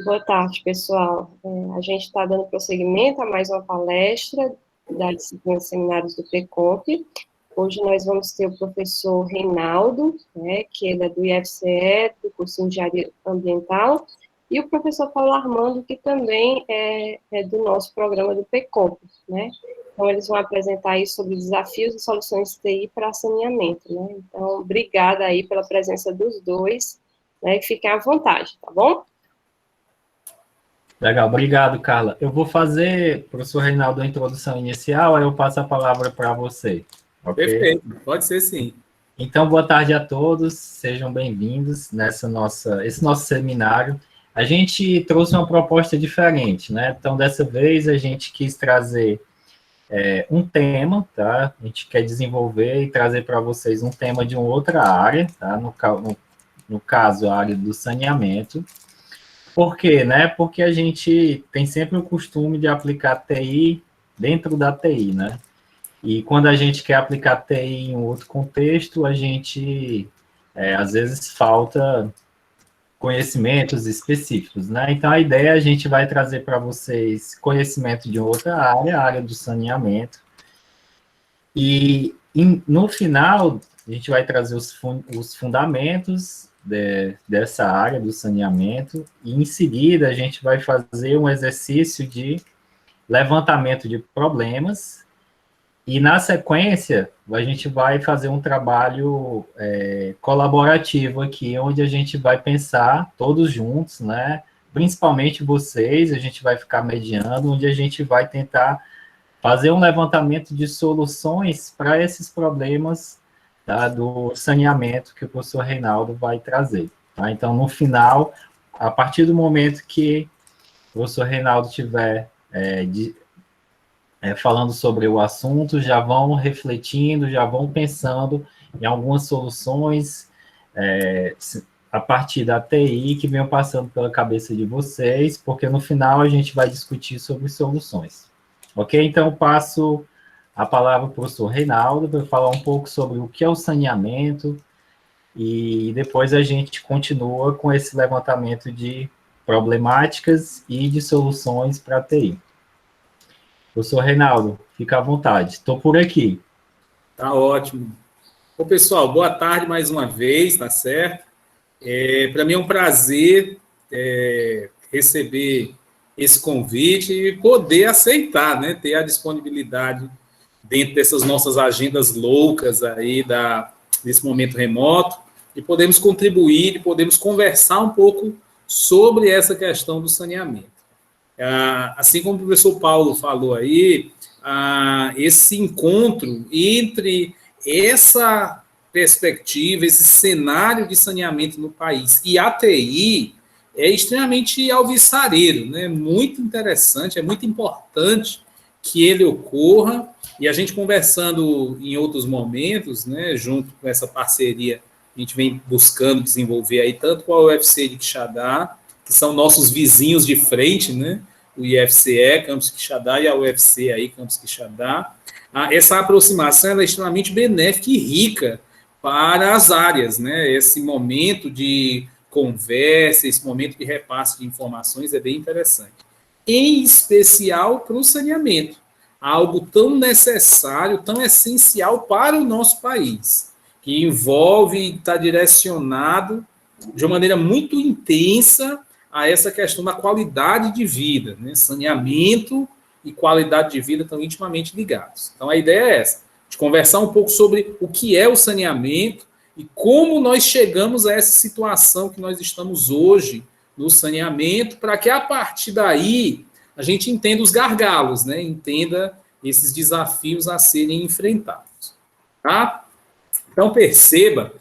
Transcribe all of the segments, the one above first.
Boa tarde, pessoal. A gente está dando prosseguimento a mais uma palestra da disciplina Seminários do PECOMP. Hoje nós vamos ter o professor Reinaldo, né, que ele é do IFCE, do curso de Engenharia Ambiental, e o professor Paulo Armando, que também é do nosso programa do PECOMP, né. Então, eles vão apresentar aí sobre desafios e soluções de TI para saneamento, né. Então, obrigada aí pela presença dos dois, né, e fiquem à vontade, tá bom? Legal, obrigado, Carla. Eu vou fazer, professor Reinaldo, a introdução inicial, aí eu passo a palavra para você. Okay? Perfeito, pode ser sim. Então, boa tarde a todos, sejam bem-vindos esse nosso seminário. A gente trouxe uma proposta diferente, né? Então, dessa vez, a gente quis trazer um tema, tá? A gente quer desenvolver e trazer para vocês um tema de uma outra área, tá? No caso, a área do saneamento. Por quê, né? Porque a gente tem sempre o costume de aplicar TI dentro da TI, né? E quando a gente quer aplicar TI em outro contexto, a gente, às vezes, falta conhecimentos específicos, né? Então, a ideia é a gente vai trazer para vocês conhecimento de outra área, a área do saneamento. E, no final, a gente vai trazer os fundamentos dessa área do saneamento, e em seguida a gente vai fazer um exercício de levantamento de problemas, e na sequência a gente vai fazer um trabalho colaborativo aqui, onde a gente vai pensar todos juntos, né? Principalmente vocês, a gente vai ficar mediando, onde a gente vai tentar fazer um levantamento de soluções para esses problemas, tá, do saneamento que o professor Reinaldo vai trazer. Tá? Então, no final, a partir do momento que o professor Reinaldo estiver falando sobre o assunto, já vão refletindo, já vão pensando em algumas soluções a partir da TI que venham passando pela cabeça de vocês, porque no final a gente vai discutir sobre soluções. Ok? Então, eu passo a palavra para o professor Reinaldo para falar um pouco sobre o que é o saneamento, e depois a gente continua com esse levantamento de problemáticas e de soluções para a TI. Professor Reinaldo, fica à vontade, estou por aqui. Tá ótimo. Bom, pessoal, boa tarde mais uma vez, tá certo? Para mim é um prazer receber esse convite e poder aceitar, né? Ter a disponibilidade dentro dessas nossas agendas loucas aí desse momento remoto, e podemos contribuir, e podemos conversar um pouco sobre essa questão do saneamento. Assim como o professor Paulo falou aí, esse encontro entre essa perspectiva, esse cenário de saneamento no país e a TI é extremamente alvissareiro, né? Muito interessante, é muito importante que ele ocorra, e a gente conversando em outros momentos, né, junto com essa parceria, a gente vem buscando desenvolver aí, tanto com a UFC de Quixadá, que são nossos vizinhos de frente, né, o IFCE, Campus Quixadá, e a UFC aí, Campus Quixadá. Essa aproximação é extremamente benéfica e rica para as áreas, né, esse momento de conversa, esse momento de repasse de informações é bem interessante. Em especial para o saneamento, algo tão necessário, tão essencial para o nosso país, que envolve e está direcionado de uma maneira muito intensa a essa questão da qualidade de vida, né? Saneamento e qualidade de vida estão intimamente ligados. Então, a ideia é essa, de conversar um pouco sobre o que é o saneamento e como nós chegamos a essa situação que nós estamos hoje no saneamento, para que, a partir daí, a gente entenda os gargalos, né? Entenda esses desafios a serem enfrentados. Tá? Então, perceba,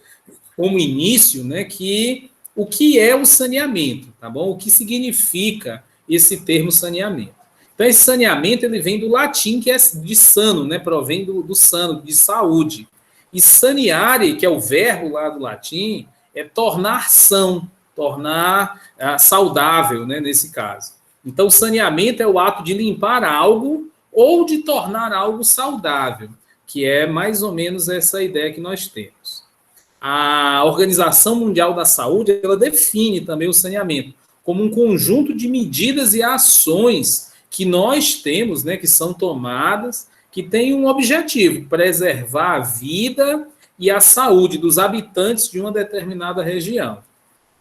como início, né, que o que é o saneamento, tá bom? O que significa esse termo saneamento. Então, esse saneamento ele vem do latim, que é de sano, né? Provém do sano, de saúde. E saneare, que é o verbo lá do latim, é tornar são, tornar saudável, né, nesse caso. Então, saneamento é o ato de limpar algo ou de tornar algo saudável, que é mais ou menos essa ideia que nós temos. A Organização Mundial da Saúde, ela define também o saneamento como um conjunto de medidas e ações que nós temos, né, que são tomadas, que têm um objetivo: preservar a vida e a saúde dos habitantes de uma determinada região.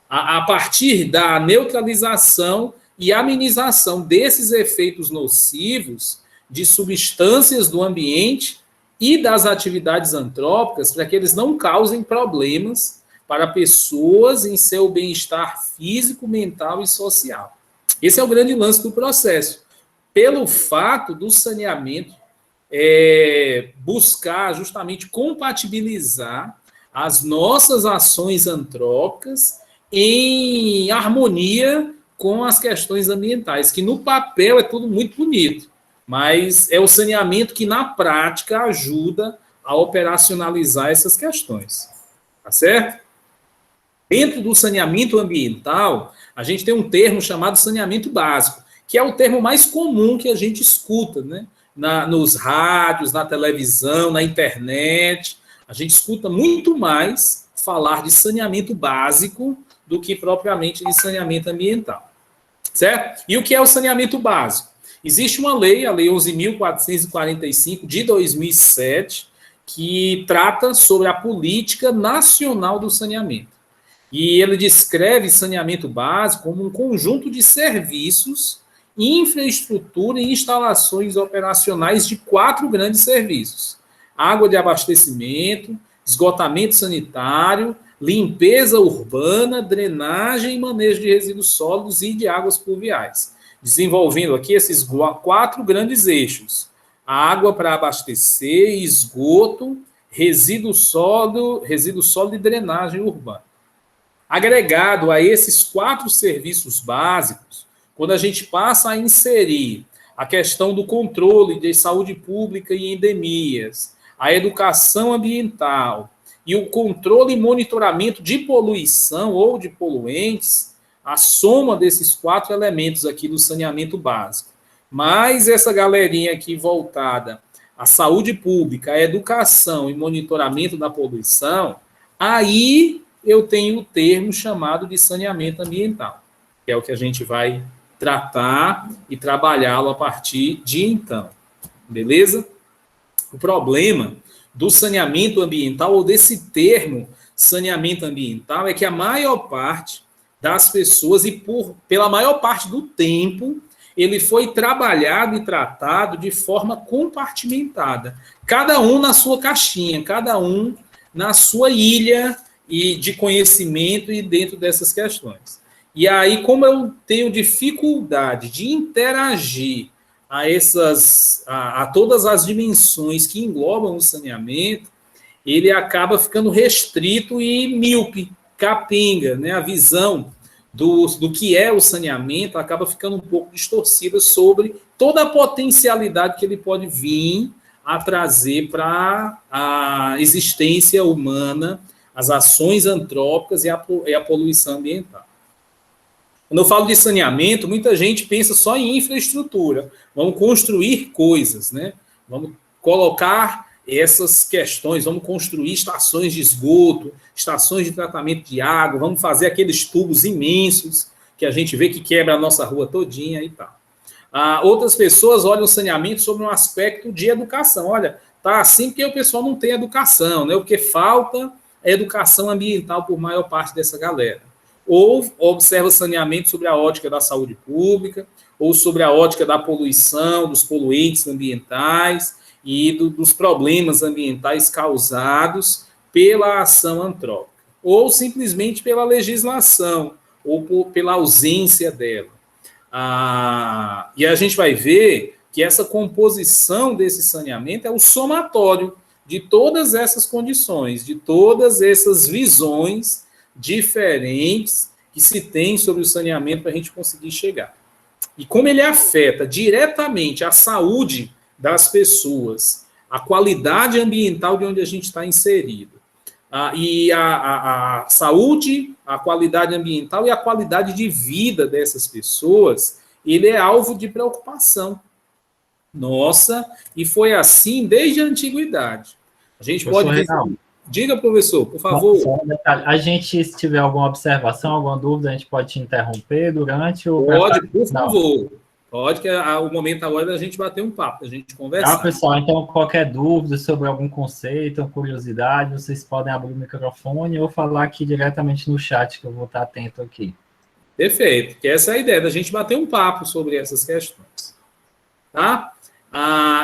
A partir da neutralização e amenização desses efeitos nocivos de substâncias do ambiente e das atividades antrópicas, para que eles não causem problemas para pessoas em seu bem-estar físico, mental e social. Esse é o grande lance do processo. Pelo fato do saneamento buscar justamente compatibilizar as nossas ações antrópicas em harmonia com as questões ambientais, que no papel é tudo muito bonito, mas é o saneamento que na prática ajuda a operacionalizar essas questões. Tá certo? Dentro do saneamento ambiental, a gente tem um termo chamado saneamento básico, que é o termo mais comum que a gente escuta, né? Nos rádios, na televisão, na internet. A gente escuta muito mais falar de saneamento básico do que propriamente de saneamento ambiental. Certo? E o que é o saneamento básico? Existe uma lei, a Lei 11.445, de 2007, que trata sobre a política nacional do saneamento. E ele descreve saneamento básico como um conjunto de serviços, infraestrutura e instalações operacionais de 4 grandes serviços: água de abastecimento, esgotamento sanitário, limpeza urbana, drenagem e manejo de resíduos sólidos e de águas pluviais. Desenvolvendo aqui esses 4 grandes eixos: a água para abastecer, esgoto, resíduo sólido e drenagem urbana. Agregado a esses 4 serviços básicos, quando a gente passa a inserir a questão do controle de saúde pública e endemias, a educação ambiental e o controle e monitoramento de poluição ou de poluentes, a soma desses 4 elementos aqui do saneamento básico, mais essa galerinha aqui voltada à saúde pública, à educação e monitoramento da poluição, aí eu tenho o termo chamado de saneamento ambiental, que é o que a gente vai tratar e trabalhá-lo a partir de então. Beleza? O problema do saneamento ambiental, ou desse termo saneamento ambiental, é que a maior parte das pessoas, e pela maior parte do tempo, ele foi trabalhado e tratado de forma compartimentada. Cada um na sua caixinha, cada um na sua ilha e de conhecimento e dentro dessas questões. E aí, como eu tenho dificuldade de interagir a todas as dimensões que englobam o saneamento, ele acaba ficando restrito e míope, capenga, né? A visão do que é o saneamento acaba ficando um pouco distorcida sobre toda a potencialidade que ele pode vir a trazer para a existência humana, as ações antrópicas e a poluição ambiental. Quando eu falo de saneamento, muita gente pensa só em infraestrutura. Vamos construir coisas, né? Vamos colocar essas questões, vamos construir estações de esgoto, estações de tratamento de água, vamos fazer aqueles tubos imensos que a gente vê que quebra a nossa rua todinha e tal. Outras pessoas olham o saneamento sobre um aspecto de educação. Olha, tá assim porque o pessoal não tem educação, né? O que falta é educação ambiental por maior parte dessa galera. Ou observa saneamento sobre a ótica da saúde pública, ou sobre a ótica da poluição, dos poluentes ambientais e dos problemas ambientais causados pela ação antrópica, ou simplesmente pela legislação, ou pela ausência dela. E a gente vai ver que essa composição desse saneamento é o somatório de todas essas condições, de todas essas visões diferentes que se tem sobre o saneamento para a gente conseguir chegar. E como ele afeta diretamente a saúde das pessoas, a qualidade ambiental de onde a gente está inserido, e a saúde, a qualidade ambiental e a qualidade de vida dessas pessoas, ele é alvo de preocupação nossa, e foi assim desde a antiguidade. A gente pode ver... Diga, professor, por favor. Só um detalhe. A gente, se tiver alguma observação, alguma dúvida, a gente pode te interromper durante o... Pode, por favor. Pode, que o momento agora é da gente bater um papo, da gente conversar. Tá, pessoal, então qualquer dúvida sobre algum conceito ou curiosidade, vocês podem abrir o microfone ou falar aqui diretamente no chat, que eu vou estar atento aqui. Perfeito, que essa é a ideia, da gente bater um papo sobre essas questões. Tá?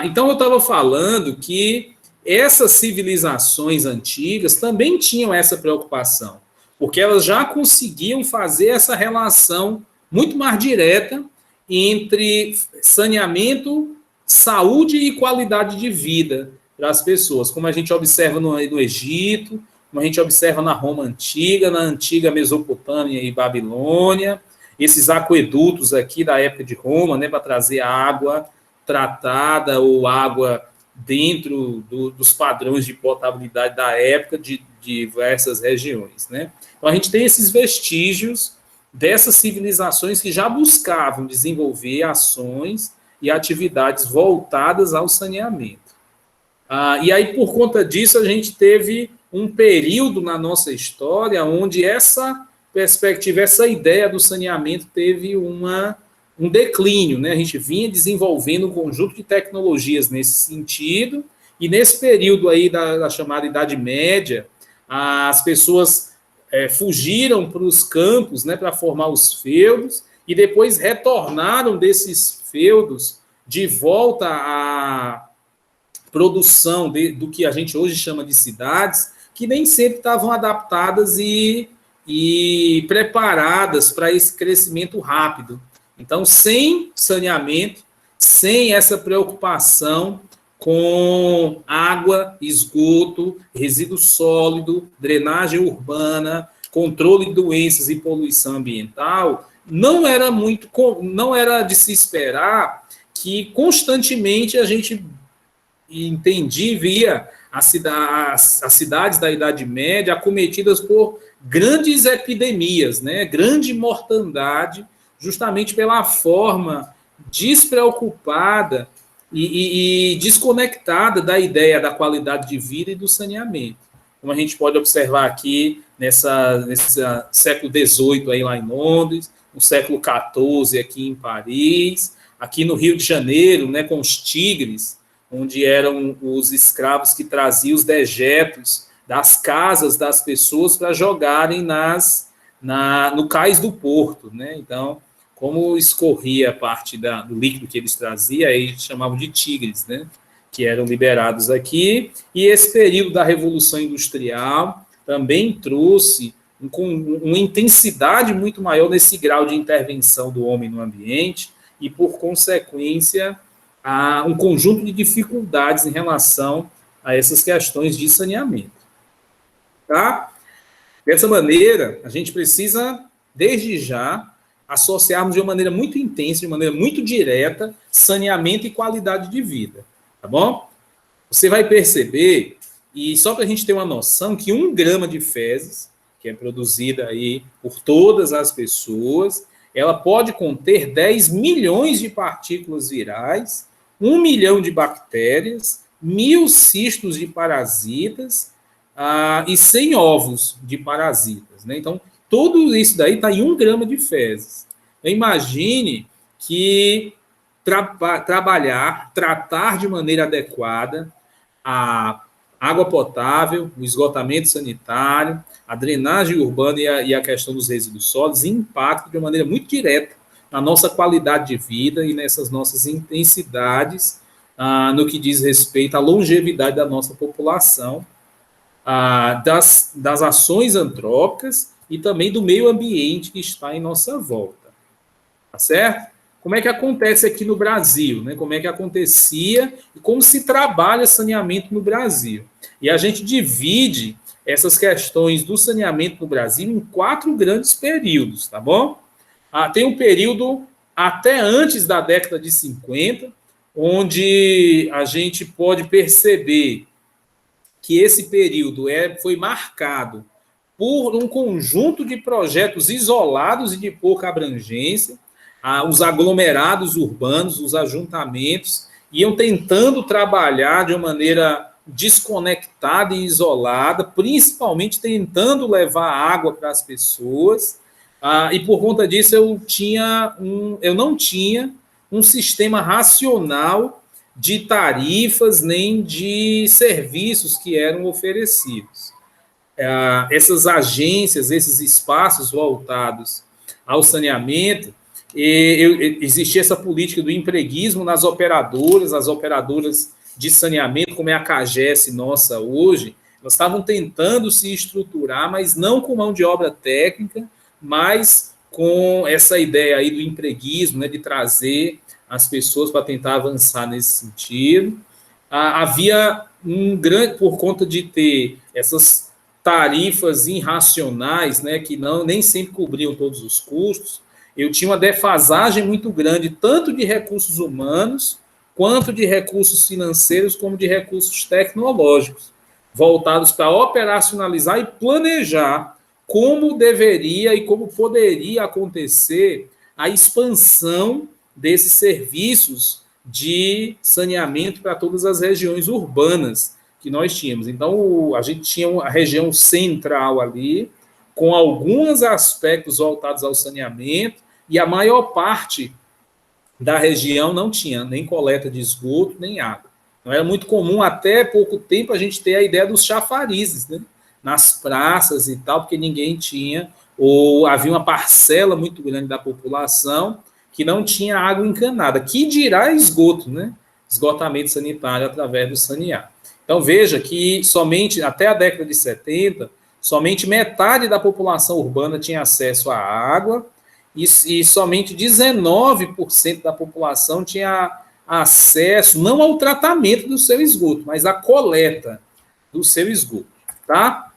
Então, eu estava falando que essas civilizações antigas também tinham essa preocupação, porque elas já conseguiam fazer essa relação muito mais direta entre saneamento, saúde e qualidade de vida para as pessoas, como a gente observa no Egito, como a gente observa na Roma Antiga, na antiga Mesopotâmia e Babilônia, esses aquedutos aqui da época de Roma, né, para trazer água tratada ou água dentro dos padrões de potabilidade da época de diversas regiões, né? Então, a gente tem esses vestígios dessas civilizações que já buscavam desenvolver ações e atividades voltadas ao saneamento. E aí, por conta disso, a gente teve um período na nossa história onde essa perspectiva, essa ideia do saneamento teve um declínio, né? A gente vinha desenvolvendo um conjunto de tecnologias nesse sentido, e nesse período aí da chamada Idade Média, as pessoas fugiram para os campos, né, para formar os feudos, e depois retornaram desses feudos de volta à produção do que a gente hoje chama de cidades, que nem sempre estavam adaptadas e preparadas para esse crescimento rápido. Então, sem saneamento, sem essa preocupação com água, esgoto, resíduo sólido, drenagem urbana, controle de doenças e poluição ambiental, não era de se esperar que constantemente a gente entendia e via as cidades da Idade Média acometidas por grandes epidemias, né? Grande mortandade, justamente pela forma despreocupada e desconectada da ideia da qualidade de vida e do saneamento. Como a gente pode observar aqui nesse século XVIII aí lá em Londres, no século XIV aqui em Paris, aqui no Rio de Janeiro, né, com os tigres, onde eram os escravos que traziam os dejetos das casas das pessoas para jogarem no cais do porto, né? Então, como escorria a parte do líquido que eles traziam, aí eles chamavam de tigres, né? Que eram liberados aqui. E esse período da Revolução Industrial também trouxe uma intensidade muito maior nesse grau de intervenção do homem no ambiente e, por consequência, um conjunto de dificuldades em relação a essas questões de saneamento. Tá? Dessa maneira, a gente precisa, desde já, associarmos de uma maneira muito intensa, de uma maneira muito direta, saneamento e qualidade de vida. Tá bom? Você vai perceber, e só para a gente ter uma noção, que 1 grama de fezes, que é produzida aí por todas as pessoas, ela pode conter 10 milhões de partículas virais, 1 milhão de bactérias, 1000 cistos de parasitas e 100 ovos de parasitas, né? Então, tudo isso daí está em 1 grama de fezes. Então, imagine que tratar de maneira adequada a água potável, o esgotamento sanitário, a drenagem urbana e a questão dos resíduos sólidos impactam de uma maneira muito direta na nossa qualidade de vida e nessas nossas intensidades no que diz respeito à longevidade da nossa população, das ações antrópicas e também do meio ambiente que está em nossa volta. Tá certo? Como é que acontece aqui no Brasil, né? Como é que acontecia e como se trabalha saneamento no Brasil. E a gente divide essas questões do saneamento no Brasil em 4 grandes períodos, tá bom? Tem um período até antes da década de 50, onde a gente pode perceber que esse período foi marcado por um conjunto de projetos isolados e de pouca abrangência. Os aglomerados urbanos, os ajuntamentos, iam tentando trabalhar de uma maneira desconectada e isolada, principalmente tentando levar água para as pessoas, e por conta disso eu não tinha um sistema racional de tarifas nem de serviços que eram oferecidos. Essas agências, esses espaços voltados ao saneamento, existia essa política do empreguismo nas operadoras, as operadoras de saneamento, como é a CAGES nossa hoje, elas estavam tentando se estruturar, mas não com mão de obra técnica, mas com essa ideia aí do empreguismo, né, de trazer as pessoas para tentar avançar nesse sentido. Havia por conta de ter essas tarifas irracionais, né, que nem sempre cobriam todos os custos, eu tinha uma defasagem muito grande, tanto de recursos humanos, quanto de recursos financeiros, como de recursos tecnológicos, voltados para operacionalizar e planejar como deveria e como poderia acontecer a expansão desses serviços de saneamento para todas as regiões urbanas que nós tínhamos. Então, a gente tinha a região central ali, com alguns aspectos voltados ao saneamento, e a maior parte da região não tinha nem coleta de esgoto, nem água. Não era muito comum, até pouco tempo, a gente ter a ideia dos chafarizes, né? Nas praças e tal, porque ninguém tinha, ou havia uma parcela muito grande da população que não tinha água encanada, que dirá esgoto, né? Esgotamento sanitário através do saneamento. Então, veja que somente, até a década de 70, somente metade da população urbana tinha acesso à água e somente 19% da população tinha acesso, não ao tratamento do seu esgoto, mas à coleta do seu esgoto, tá?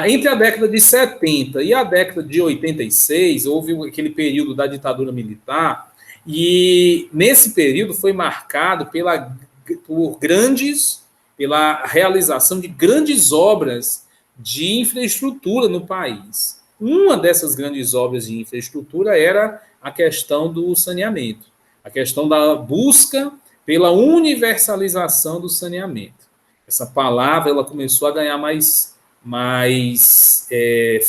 Entre a década de 70 e a década de 86, houve aquele período da ditadura militar, e nesse período foi marcado pela realização de grandes obras de infraestrutura no país. Uma dessas grandes obras de infraestrutura era a questão do saneamento, a questão da busca pela universalização do saneamento. Essa palavra ela começou a ganhar mais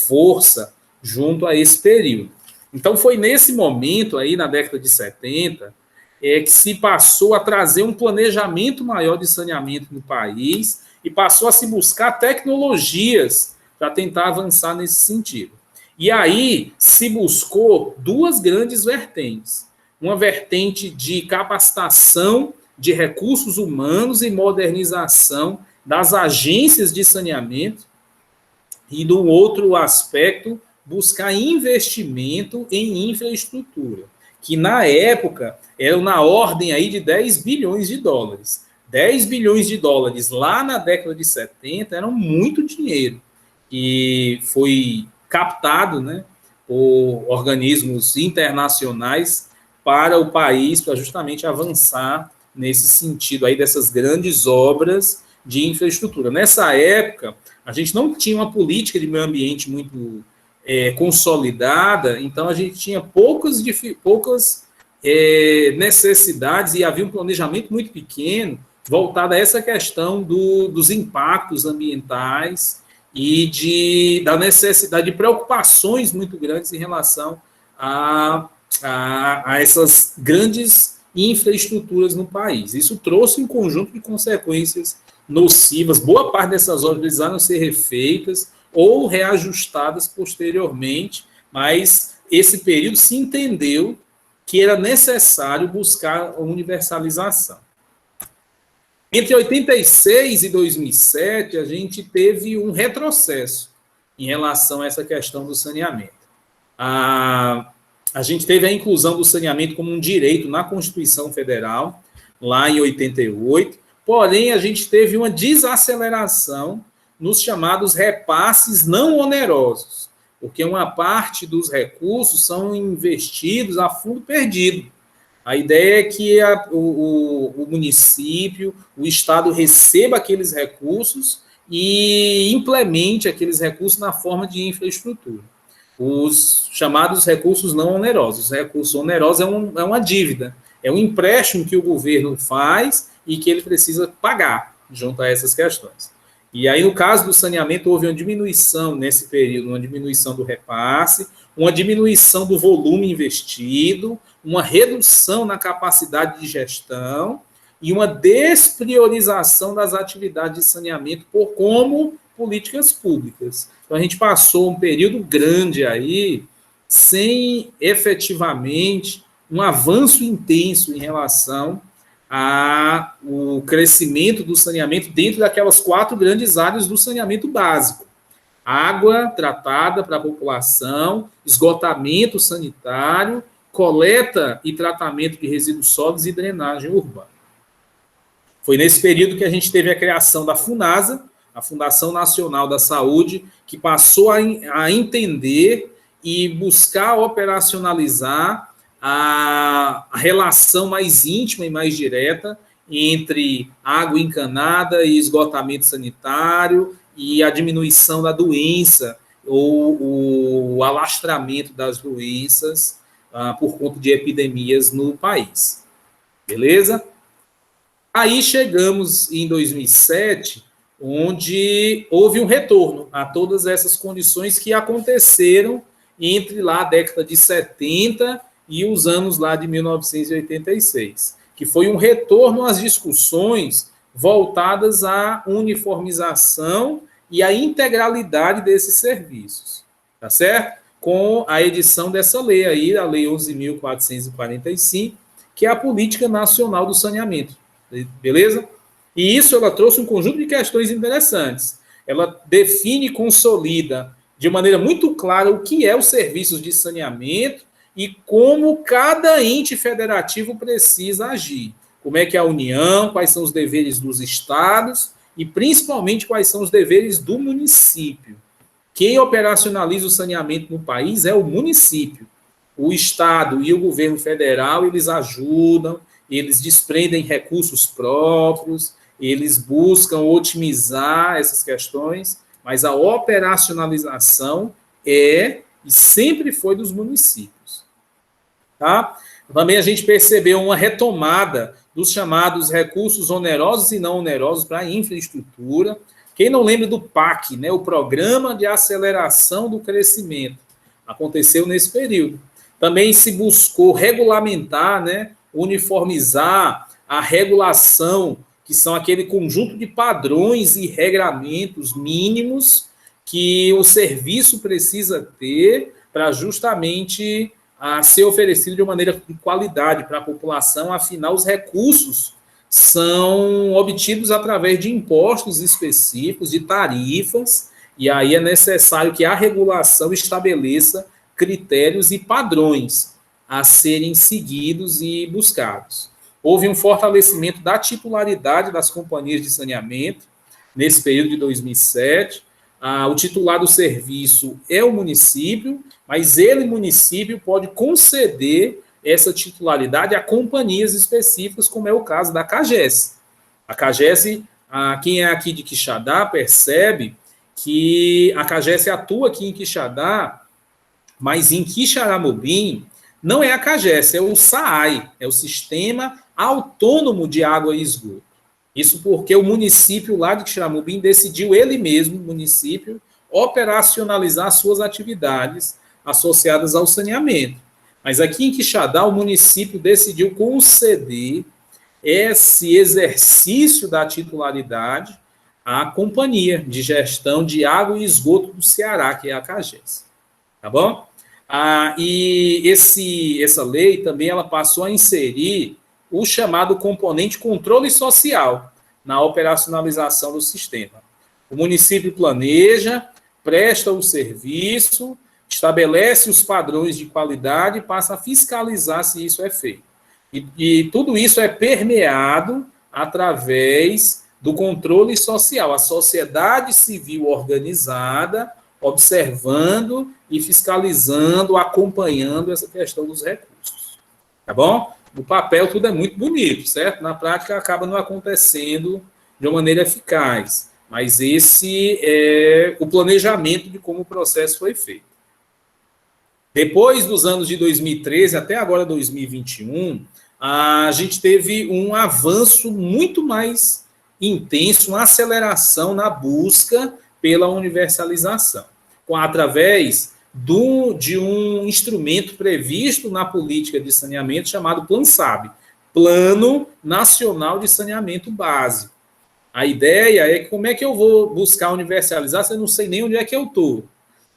força junto a esse período. Então, foi nesse momento, aí na década de 70, que se passou a trazer um planejamento maior de saneamento no país e passou a se buscar tecnologias para tentar avançar nesse sentido. E aí se buscou duas grandes vertentes. Uma vertente de capacitação de recursos humanos e modernização das agências de saneamento, e, do outro aspecto, buscar investimento em infraestrutura, que na época eram na ordem aí de 10 bilhões de dólares. 10 bilhões de dólares lá na década de 70 eram muito dinheiro, e foi captado, né, por organismos internacionais para o país, para justamente avançar nesse sentido aí dessas grandes obras de infraestrutura. Nessa época, a gente não tinha uma política de meio ambiente muito consolidada, então a gente tinha poucas necessidades e havia um planejamento muito pequeno voltado a essa questão dos impactos ambientais e da necessidade de preocupações muito grandes em relação a essas grandes infraestruturas no país. Isso trouxe um conjunto de consequências nocivas. Boa parte dessas obras precisaram ser refeitas ou reajustadas posteriormente, mas esse período se entendeu que era necessário buscar a universalização. Entre 86 e 2007, a gente teve um retrocesso em relação a essa questão do saneamento. A gente teve a inclusão do saneamento como um direito na Constituição Federal, lá em 88, porém, a gente teve uma desaceleração nos chamados repasses não onerosos, porque uma parte dos recursos são investidos a fundo perdido. A ideia é que o município, o Estado receba aqueles recursos e implemente aqueles recursos na forma de infraestrutura. Os chamados recursos não onerosos. Os recursos onerosos é uma dívida, é um empréstimo que o governo faz e que ele precisa pagar. junto a essas questões. E aí, no caso do saneamento, houve uma diminuição nesse período, uma diminuição do repasse, uma diminuição do volume investido, uma redução na capacidade de gestão e uma despriorização das atividades de saneamento como políticas públicas. Então, a gente passou um período grande aí sem efetivamente um avanço intenso em relação ao crescimento do saneamento dentro daquelas 4 grandes áreas do saneamento básico. Água tratada para a população, esgotamento sanitário, coleta e tratamento de resíduos sólidos e drenagem urbana. Foi nesse período que a gente teve a criação da FUNASA, a Fundação Nacional da Saúde, que passou a entender e buscar operacionalizar a relação mais íntima e mais direta entre água encanada e esgotamento sanitário e a diminuição da doença ou o alastramento das doenças por conta de epidemias no país. Beleza? Aí chegamos em 2007, onde houve um retorno a todas essas condições que aconteceram entre lá a década de 70 e os anos lá de 1986, que foi um retorno às discussões voltadas à uniformização e à integralidade desses serviços, tá certo? Com a edição dessa lei aí, a Lei 11.445, que é a Política Nacional do Saneamento, beleza? E isso ela trouxe um conjunto de questões interessantes. Ela define e consolida de maneira muito clara o que é os serviços de saneamento e como cada ente federativo precisa agir. Como é que é a União, quais são os deveres dos estados e, principalmente, quais são os deveres do município. Quem operacionaliza o saneamento no país é o município. O estado e o governo federal, eles ajudam, eles desprendem recursos próprios, eles buscam otimizar essas questões, mas a operacionalização é e sempre foi dos municípios. Tá? Também a gente percebeu uma retomada dos chamados recursos onerosos e não onerosos para a infraestrutura. Quem não lembra do PAC, né, o Programa de Aceleração do Crescimento, aconteceu nesse período. Também se buscou regulamentar, né, uniformizar a regulação, que são aquele conjunto de padrões e regramentos mínimos que o serviço precisa ter para justamente ser oferecido de uma maneira de qualidade para a população. Afinal, os recursos são obtidos através de impostos específicos, de tarifas, e aí é necessário que a regulação estabeleça critérios e padrões a serem seguidos e buscados. Houve um fortalecimento da titularidade das companhias de saneamento nesse período de 2007. O titular do serviço é o município, mas ele, município, pode conceder essa titularidade a companhias específicas, como é o caso da CAGES. A CAGES, quem é aqui de Quixadá, percebe que a CAGES atua aqui em Quixadá, mas em Quixaramobim não é a CAGES, é o SAAI, é o Sistema Autônomo de Água e Esgoto. Isso porque o município lá de Quixaramobim decidiu ele mesmo, o município, operacionalizar suas atividades associadas ao saneamento. Mas aqui em Quixadá, o município decidiu conceder esse exercício da titularidade à Companhia de Gestão de Água e Esgoto do Ceará, que é a CAGES. Tá bom? E essa lei também ela passou a inserir o chamado componente controle social na operacionalização do sistema. O município planeja, presta o serviço, estabelece os padrões de qualidade e passa a fiscalizar se isso é feito. E tudo isso é permeado através do controle social, a sociedade civil organizada, observando e fiscalizando, acompanhando essa questão dos recursos. Tá bom? No papel tudo é muito bonito, certo? Na prática acaba não acontecendo de uma maneira eficaz. Mas esse é o planejamento de como o processo foi feito. Depois dos anos de 2013 até agora 2021, a gente teve um avanço muito mais intenso, uma aceleração na busca pela universalização, através de um instrumento previsto na política de saneamento chamado PLAN-SAB, Plano Nacional de Saneamento Básico. A ideia é que como é que eu vou buscar universalizar se eu não sei nem onde é que eu estou?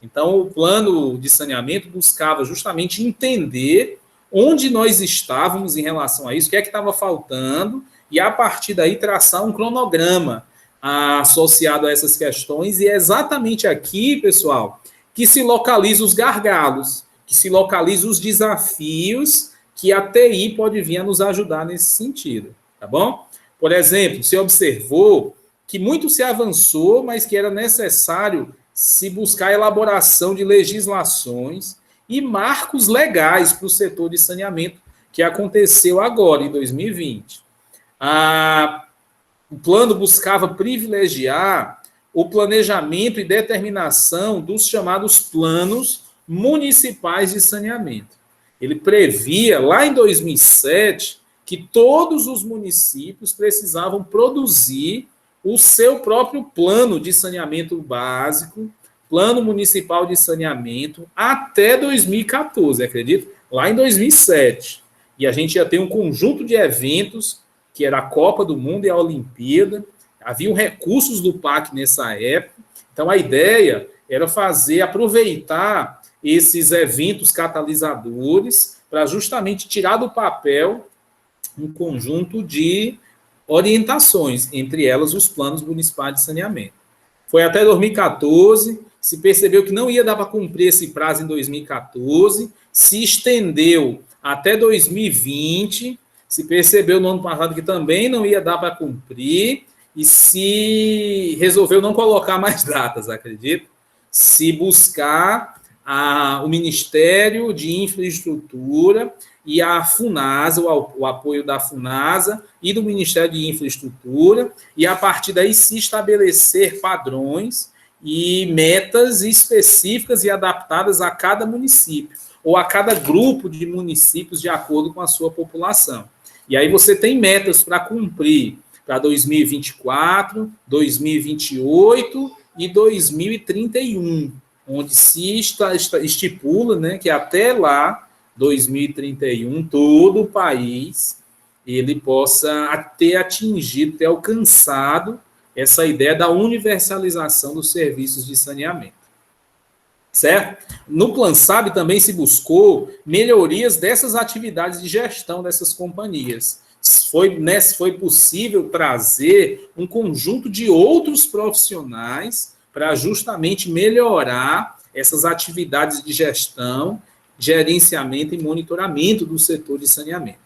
Então, o plano de saneamento buscava justamente entender onde nós estávamos em relação a isso, o que é que estava faltando, e a partir daí traçar um cronograma associado a essas questões, e é exatamente aqui, pessoal, que se localizam os gargalos, que se localizam os desafios que a TI pode vir a nos ajudar nesse sentido, tá bom? Por exemplo, você observou que muito se avançou, mas que era necessário se buscar a elaboração de legislações e marcos legais para o setor de saneamento, que aconteceu agora, em 2020. O plano buscava privilegiar o planejamento e determinação dos chamados planos municipais de saneamento. Ele previa, lá em 2007, que todos os municípios precisavam produzir o seu próprio plano de saneamento básico, plano municipal de saneamento, até 2014, acredito? Lá em 2007. E a gente ia ter um conjunto de eventos, que era a Copa do Mundo e a Olimpíada, haviam recursos do PAC nessa época, então a ideia era aproveitar esses eventos catalisadores para justamente tirar do papel um conjunto de orientações, entre elas os planos municipais de saneamento. Foi até 2014, se percebeu que não ia dar para cumprir esse prazo em 2014, se estendeu até 2020, se percebeu no ano passado que também não ia dar para cumprir, e se resolveu não colocar mais datas, acredito, se buscar o Ministério de Infraestrutura e a FUNASA, o apoio da FUNASA e do Ministério de Infraestrutura, e a partir daí se estabelecer padrões e metas específicas e adaptadas a cada município, ou a cada grupo de municípios de acordo com a sua população. E aí você tem metas para cumprir para 2024, 2028 e 2031, onde se estipula, né, que até lá, 2031, todo o país ele possa ter atingido, ter alcançado essa ideia da universalização dos serviços de saneamento. Certo? No PLAN-SAB também se buscou melhorias dessas atividades de gestão dessas companhias. Foi possível trazer um conjunto de outros profissionais para justamente melhorar essas atividades de gestão, gerenciamento e monitoramento do setor de saneamento.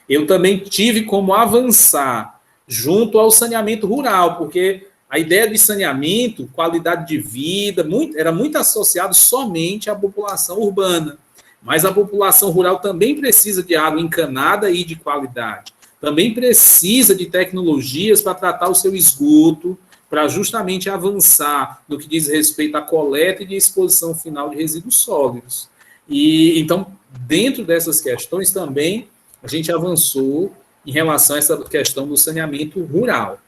Eu também tive como avançar junto ao saneamento rural, porque a ideia de saneamento, qualidade de vida, era muito associado somente à população urbana. Mas a população rural também precisa de água encanada e de qualidade. Também precisa de tecnologias para tratar o seu esgoto, para justamente avançar no que diz respeito à coleta e de exposição final de resíduos sólidos. E então, dentro dessas questões também, a gente avançou em relação a essa questão do saneamento rural.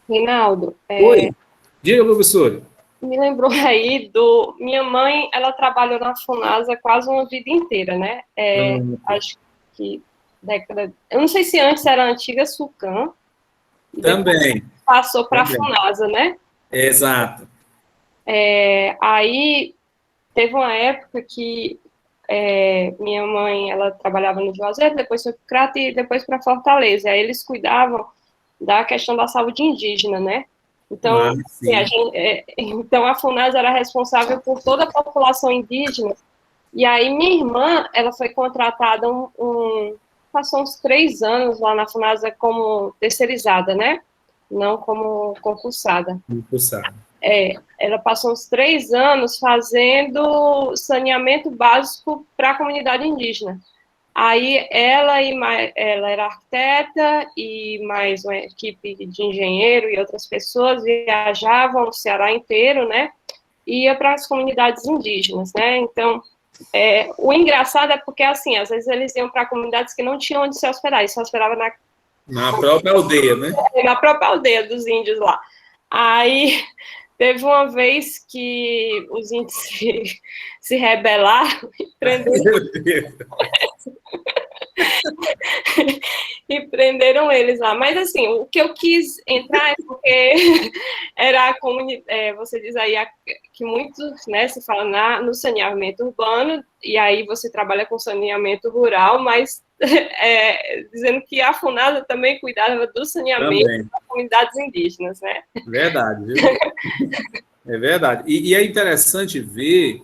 Reinaldo. Oi, diga, professora. Me lembrou aí minha mãe, ela trabalhou na FUNASA quase uma vida inteira, né? Acho que eu não sei se antes era a antiga SUCAM. Também. Passou para a FUNASA, né? Exato. Aí teve uma época que minha mãe, ela trabalhava no Juazeiro, depois foi para o Crato e depois para Fortaleza. Aí eles cuidavam da questão da saúde indígena, né? Então, então a FUNASA era responsável por toda a população indígena. E aí minha irmã, ela foi contratada passou uns 3 anos lá na FUNASA como terceirizada, né? Não como concursada. Ela passou uns 3 anos fazendo saneamento básico para a comunidade indígena. Aí ela era arquiteta e mais uma equipe de engenheiro e outras pessoas viajavam no Ceará inteiro, né? E ia para as comunidades indígenas, né? Então, o engraçado é porque, assim, às vezes eles iam para comunidades que não tinham onde se hospedar, eles se hospedavam Na própria aldeia, né? Na própria aldeia dos índios lá. Aí teve uma vez que os índios se rebelaram e prenderam. Meu Deus. E prenderam eles lá. Mas, assim, o que eu quis entrar é porque era a comunidade, você diz aí que muitos, né, se fala no saneamento urbano, e aí você trabalha com saneamento rural, mas dizendo que a FUNASA também cuidava do saneamento das comunidades indígenas, né? Verdade, viu? É verdade. E é interessante ver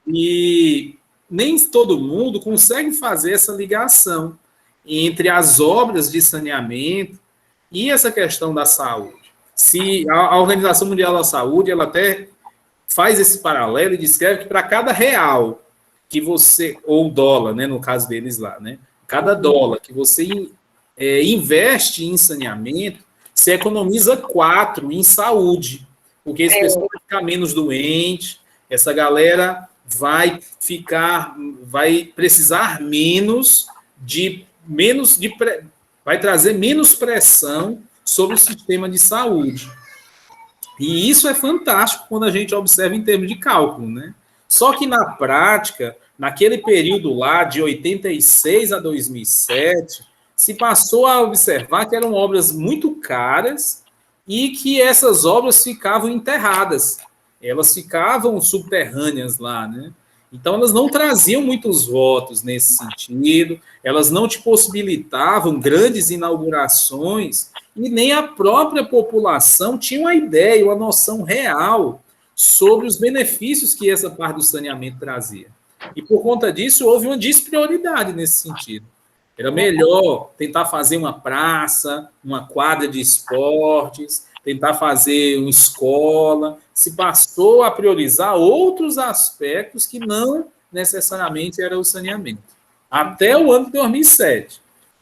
que nem todo mundo consegue fazer essa ligação entre as obras de saneamento e essa questão da saúde. Se a Organização Mundial da Saúde, ela até faz esse paralelo e descreve que para cada real que você, ou dólar, né, no caso deles lá, né, cada dólar que você investe em saneamento, você economiza 4 em saúde, porque esse pessoal vai ficar menos doente, essa galera vai precisar vai trazer menos pressão sobre o sistema de saúde. E isso é fantástico quando a gente observa em termos de cálculo, né? Só que na prática, naquele período lá de 86 a 2007, se passou a observar que eram obras muito caras e que essas obras ficavam enterradas. Elas ficavam subterrâneas lá, né? Então, elas não traziam muitos votos nesse sentido, elas não te possibilitavam grandes inaugurações e nem a própria população tinha uma ideia, uma noção real sobre os benefícios que essa parte do saneamento trazia. E, por conta disso, houve uma desprioridade nesse sentido. Era melhor tentar fazer uma praça, uma quadra de esportes, tentar fazer uma escola, se passou a priorizar outros aspectos que não necessariamente era o saneamento. Até o ano de 2007.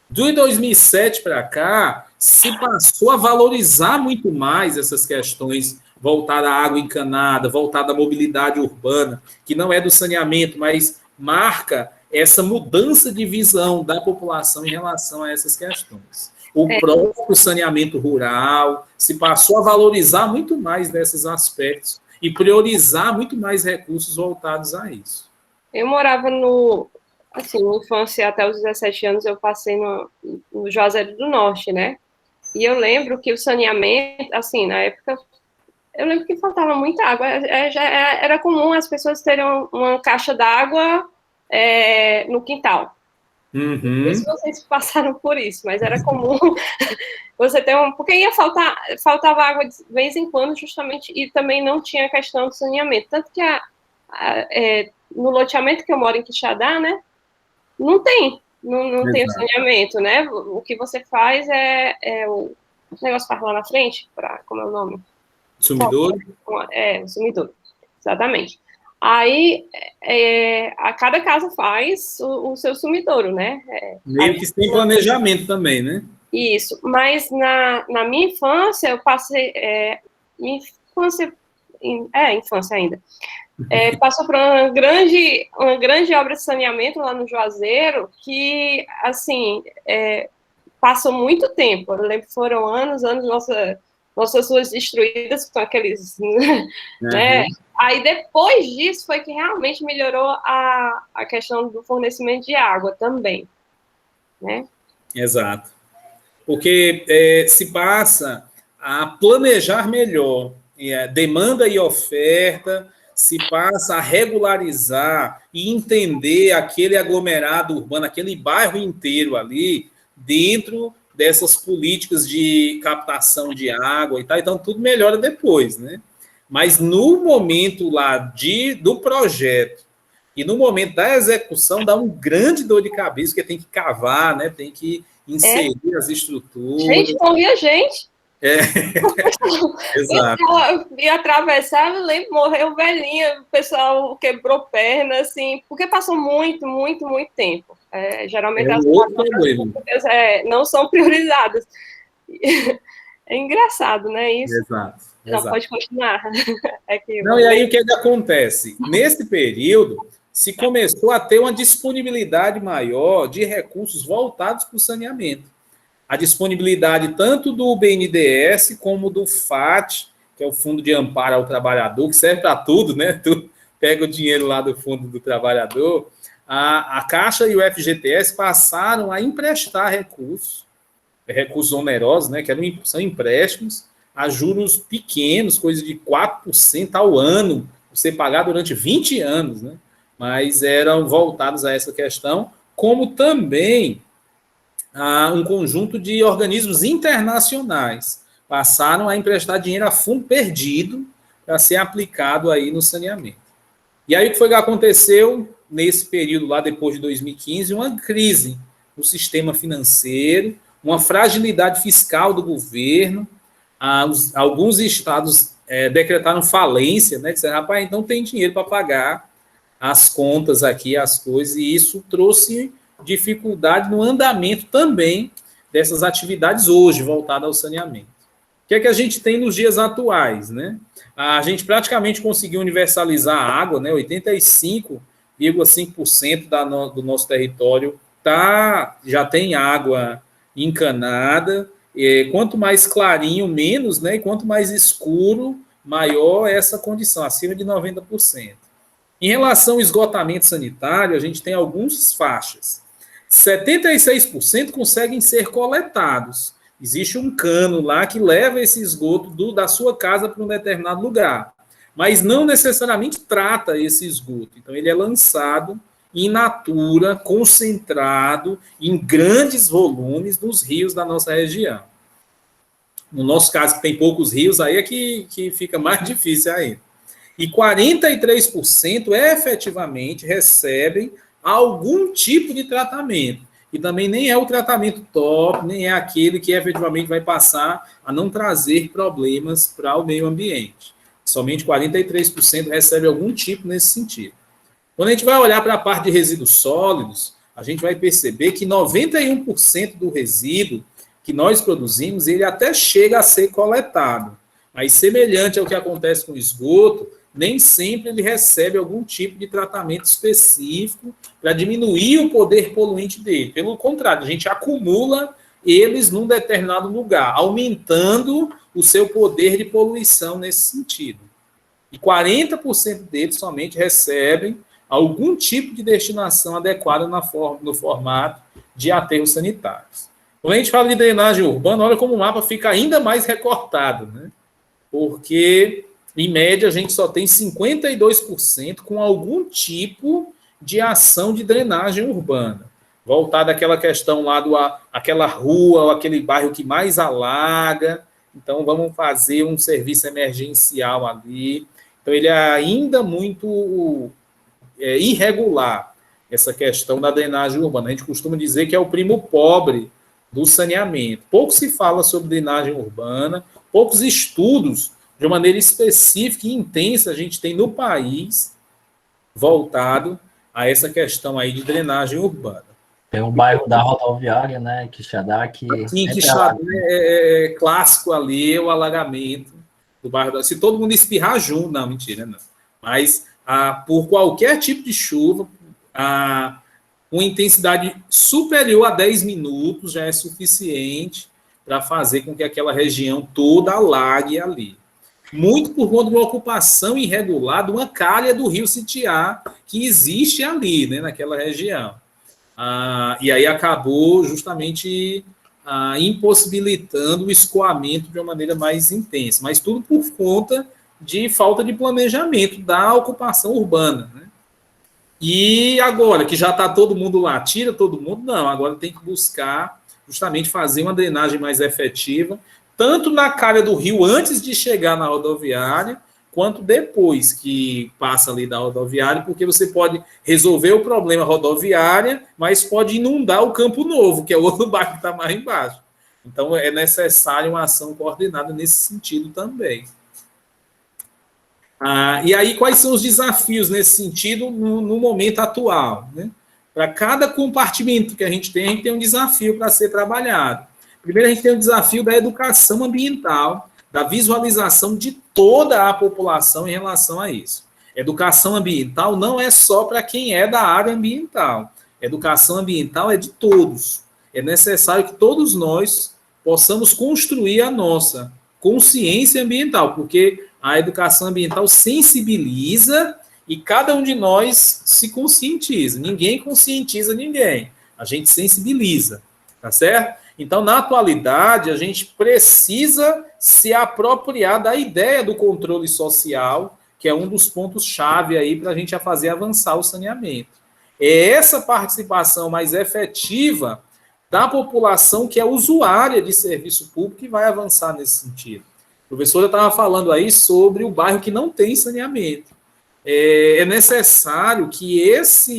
De 2007 para cá, se passou a valorizar muito mais essas questões voltadas à água encanada, voltadas à mobilidade urbana, que não é do saneamento, mas marca essa mudança de visão da população em relação a essas questões. O próprio saneamento rural se passou a valorizar muito mais desses aspectos e priorizar muito mais recursos voltados a isso. Eu morava na infância, até os 17 anos, eu passei no Juazeiro do Norte, né? E eu lembro que o saneamento, assim, na época, eu lembro que faltava muita água. Já era comum as pessoas terem uma caixa d'água no quintal. Não sei se vocês passaram por isso, mas era comum você ter porque faltava água de vez em quando, justamente, e também não tinha questão de saneamento. Tanto que no loteamento que eu moro em Quixadá, né, não tem o saneamento, né? O que você faz o negócio para lá na frente, como é o nome? Sumidouro? O sumidouro, exatamente. Aí, a cada casa faz o seu sumidouro, né? Meio que sem planejamento também, né? Isso, mas na minha infância, eu passei... infância ainda. Passou por uma grande obra de saneamento lá no Juazeiro, que, assim, passou muito tempo. Eu lembro que foram anos, nossas ruas destruídas com aqueles... né? Aí, depois disso, foi que realmente melhorou a questão do fornecimento de água também, né? Exato. Porque se passa a planejar melhor demanda e oferta, se passa a regularizar e entender aquele aglomerado urbano, aquele bairro inteiro ali, dentro dessas políticas de captação de água e tal, então tudo melhora depois, né? Mas no momento lá do projeto e no momento da execução dá um grande dor de cabeça, porque tem que cavar, né? Tem que inserir as estruturas. Gente, morria gente. Exato. E atravessava, eu lembro, morreu velhinha, o pessoal quebrou perna, assim, porque passou muito, muito, muito tempo. Geralmente as coisas não são priorizadas. É engraçado, né? Isso. Exato. Não, pode continuar. E aí o que acontece? Nesse período, se começou a ter uma disponibilidade maior de recursos voltados para o saneamento. a disponibilidade tanto do BNDES como do FAT, que é o Fundo de Amparo ao Trabalhador, que serve para tudo, né? Tu pega o dinheiro lá do Fundo do Trabalhador. A Caixa e o FGTS passaram a emprestar recursos onerosos, né? São empréstimos a juros pequenos, coisa de 4% ao ano, você pagar durante 20 anos, né? Mas eram voltados a essa questão, como também um conjunto de organismos internacionais passaram a emprestar dinheiro a fundo perdido para ser aplicado aí no saneamento. E aí o que foi que aconteceu nesse período lá depois de 2015? Uma crise no sistema financeiro, uma fragilidade fiscal do governo, alguns estados decretaram falência, né? Disseram, rapaz, não tem dinheiro para pagar as contas aqui, as coisas, e isso trouxe dificuldade no andamento também dessas atividades hoje, voltadas ao saneamento. O que é que a gente tem nos dias atuais, né? A gente praticamente conseguiu universalizar a água, né? 85,5% do nosso território já tem água encanada. Quanto mais clarinho, menos, né? E quanto mais escuro, maior é essa condição, acima de 90%. Em relação ao esgotamento sanitário, a gente tem algumas faixas. 76% conseguem ser coletados. Existe um cano lá que leva esse esgoto da sua casa para um determinado lugar, mas não necessariamente trata esse esgoto. Então, ele é lançado in natura, concentrado em grandes volumes nos rios da nossa região. No nosso caso, que tem poucos rios, aí é que fica mais difícil ainda. E 43% efetivamente recebem algum tipo de tratamento. E também nem é o tratamento top, nem é aquele que efetivamente vai passar a não trazer problemas para o meio ambiente. Somente 43% recebe algum tipo nesse sentido. Quando a gente vai olhar para a parte de resíduos sólidos, a gente vai perceber que 91% do resíduo que nós produzimos, ele até chega a ser coletado. Mas semelhante ao que acontece com o esgoto, nem sempre ele recebe algum tipo de tratamento específico para diminuir o poder poluente dele. Pelo contrário, a gente acumula eles num determinado lugar, aumentando o seu poder de poluição nesse sentido. E 40% deles somente recebem algum tipo de destinação adequada no formato de aterros sanitários. Quando a gente fala de drenagem urbana, olha como o mapa fica ainda mais recortado, né? Porque, em média, a gente só tem 52% com algum tipo de ação de drenagem urbana. Voltada àquela questão lá aquela rua ou aquele bairro que mais alaga. Então, vamos fazer um serviço emergencial ali. Então, ele é ainda muito irregular, essa questão da drenagem urbana. A gente costuma dizer que é o primo pobre do saneamento. Pouco se fala sobre drenagem urbana, poucos estudos de uma maneira específica e intensa a gente tem no país voltado a essa questão aí de drenagem urbana. Tem um bairro da rodoviária, né, Quixadá, que... Sim, Quixadá é clássico ali, o alagamento do bairro. Se todo mundo espirrar junto, não, mentira, não. Mas por qualquer tipo de chuva, uma intensidade superior a 10 minutos já é suficiente para fazer com que aquela região toda alague ali. Muito por conta de uma ocupação irregular de uma calha do rio Sitiá, que existe ali, né, naquela região. E aí acabou justamente impossibilitando o escoamento de uma maneira mais intensa. Mas tudo por conta de falta de planejamento da ocupação urbana, né? E agora, que já está todo mundo lá, tira todo mundo? Não, agora tem que buscar justamente fazer uma drenagem mais efetiva, tanto na calha do rio antes de chegar na rodoviária, quanto depois que passa ali da rodoviária, porque você pode resolver o problema rodoviária, mas pode inundar o Campo Novo, que é o outro bairro que está mais embaixo. Então, é necessário uma ação coordenada nesse sentido também. E aí, quais são os desafios nesse sentido no momento atual, né? Para cada compartimento que a gente tem um desafio para ser trabalhado. Primeiro, a gente tem o desafio da educação ambiental, da visualização de toda a população em relação a isso. Educação ambiental não é só para quem é da área ambiental. Educação ambiental é de todos. é necessário que todos nós possamos construir a nossa consciência ambiental, porque a educação ambiental sensibiliza e cada um de nós se conscientiza. Ninguém conscientiza ninguém, a gente sensibiliza, tá certo? Então, na atualidade, a gente precisa se apropriar da ideia do controle social, que é um dos pontos-chave aí para a gente fazer avançar o saneamento. É essa participação mais efetiva da população que é usuária de serviço público que vai avançar nesse sentido. A professora estava falando aí sobre o bairro que não tem saneamento. É necessário que essa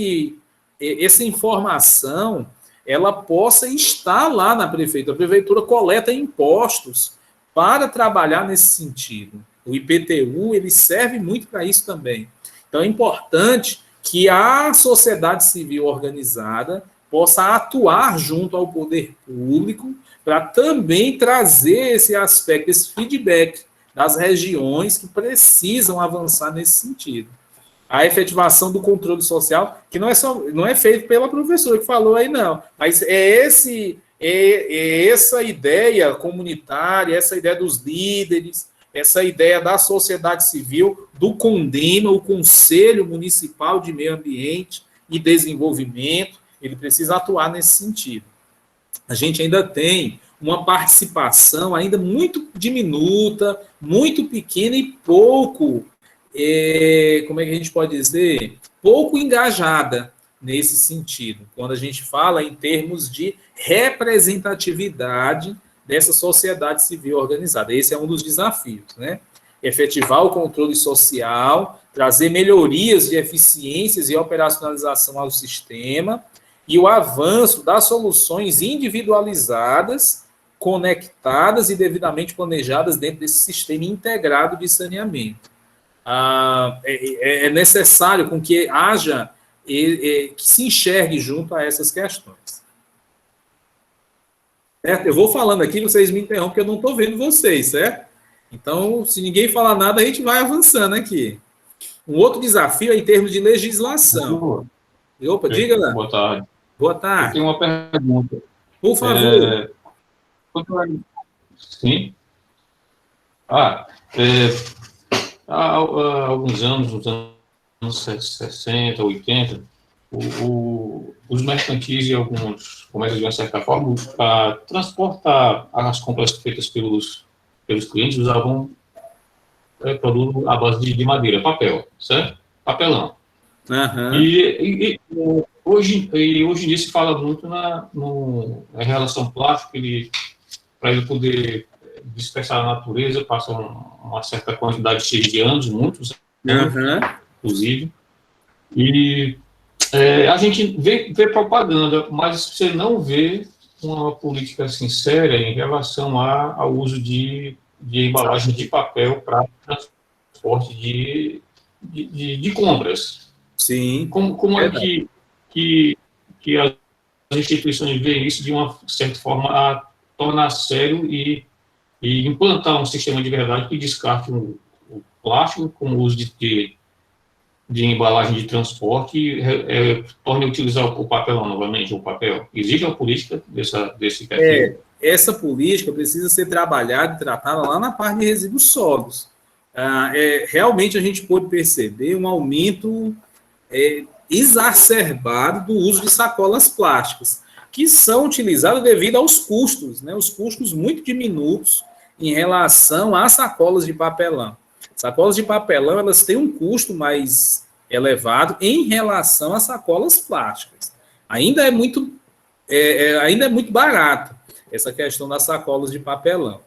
informação ela possa estar lá na prefeitura. A prefeitura coleta impostos para trabalhar nesse sentido. O IPTU ele serve muito para isso também. Então é importante que a sociedade civil organizada possa atuar junto ao poder público para também trazer esse aspecto, esse feedback das regiões que precisam avançar nesse sentido. A efetivação do controle social, que não é feito pela professora que falou aí, não, mas essa ideia comunitária, essa ideia dos líderes, essa ideia da sociedade civil, do CONDEMA, o Conselho Municipal de Meio Ambiente e Desenvolvimento, ele precisa atuar nesse sentido. A gente ainda tem uma participação ainda muito diminuta, muito pequena e pouco, como é que a gente pode dizer? Pouco engajada nesse sentido, quando a gente fala em termos de representatividade dessa sociedade civil organizada. Esse é um dos desafios, né? Efetivar o controle social, trazer melhorias de eficiências e operacionalização ao sistema e o avanço das soluções individualizadas, conectadas e planejadas dentro desse sistema integrado de saneamento. É necessário com que haja, que se enxergue junto a essas questões. Certo? Eu vou falando aqui, vocês me interrompem, porque eu não estou vendo vocês, certo? Então, se ninguém falar nada, a gente vai avançando aqui. Um outro desafio é em termos de legislação. Opa, diga lá. Boa tarde. Boa tarde. Eu tenho uma pergunta. Por favor. Sim. Há alguns anos, nos anos 60, 80, os mercantis e alguns comércios, de uma certa forma, para transportar as compras feitas pelos clientes, usavam produto à base de madeira, papel, certo? Papelão. Uhum. E hoje em dia se fala muito na relação plástica, para ele poder dispersar na natureza, passa uma certa quantidade de anos, muitos anos, inclusive, e a gente vê propaganda, mas você não vê uma política sincera em relação ao uso de embalagem de papel para transporte de compras. Sim. Como é que as instituições veem isso de uma certa forma a tornar sério e implantar um sistema de verdade que descarte o plástico com o uso de embalagem de transporte e torne a utilizar o papelão novamente, o papel? Existe uma política desse perfil? Essa política precisa ser trabalhada e tratada lá na parte de resíduos sólidos. Realmente a gente pode perceber um aumento exacerbado do uso de sacolas plásticas, que são utilizadas devido aos custos, né? Os custos muito diminutos em relação às sacolas de papelão. Sacolas de papelão, elas têm um custo mais elevado em relação às sacolas plásticas. Ainda é muito barato essa questão das sacolas de papelão.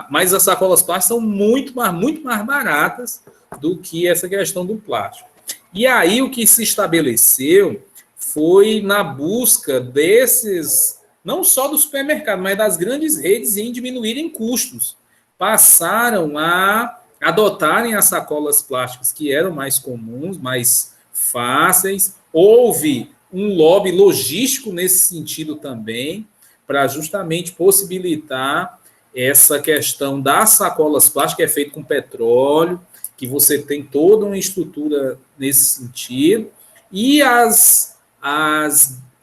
Mas as sacolas plásticas são muito mais baratas do que essa questão do plástico. E aí o que se estabeleceu foi na busca desses, não só do supermercado, mas das grandes redes em diminuírem custos. Passaram a adotarem as sacolas plásticas que eram mais comuns, mais fáceis. Houve um lobby logístico nesse sentido também, para justamente possibilitar essa questão das sacolas plásticas, que é feito com petróleo, que você tem toda uma estrutura nesse sentido, e as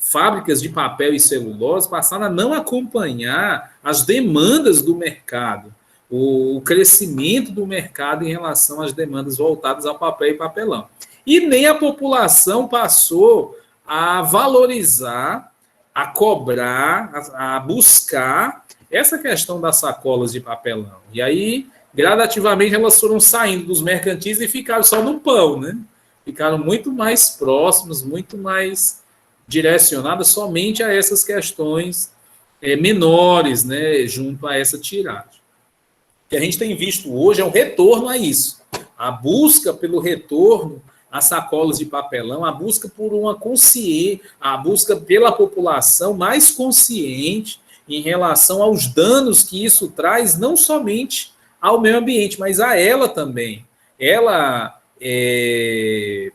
fábricas de papel e celulose passaram a não acompanhar as demandas do mercado, o crescimento do mercado em relação às demandas voltadas ao papel e papelão. E nem a população passou a valorizar, a cobrar, a buscar essa questão das sacolas de papelão. E aí, gradativamente, elas foram saindo dos mercantis e ficaram só no pão, né? Ficaram muito mais próximas, muito mais direcionadas somente a essas questões menores, né, junto a essa tiragem. O que a gente tem visto hoje é o retorno a isso. A busca pelo retorno às sacolas de papelão, a busca por uma consciência, a busca pela população mais consciente em relação aos danos que isso traz, não somente ao meio ambiente, mas a ela também. Ela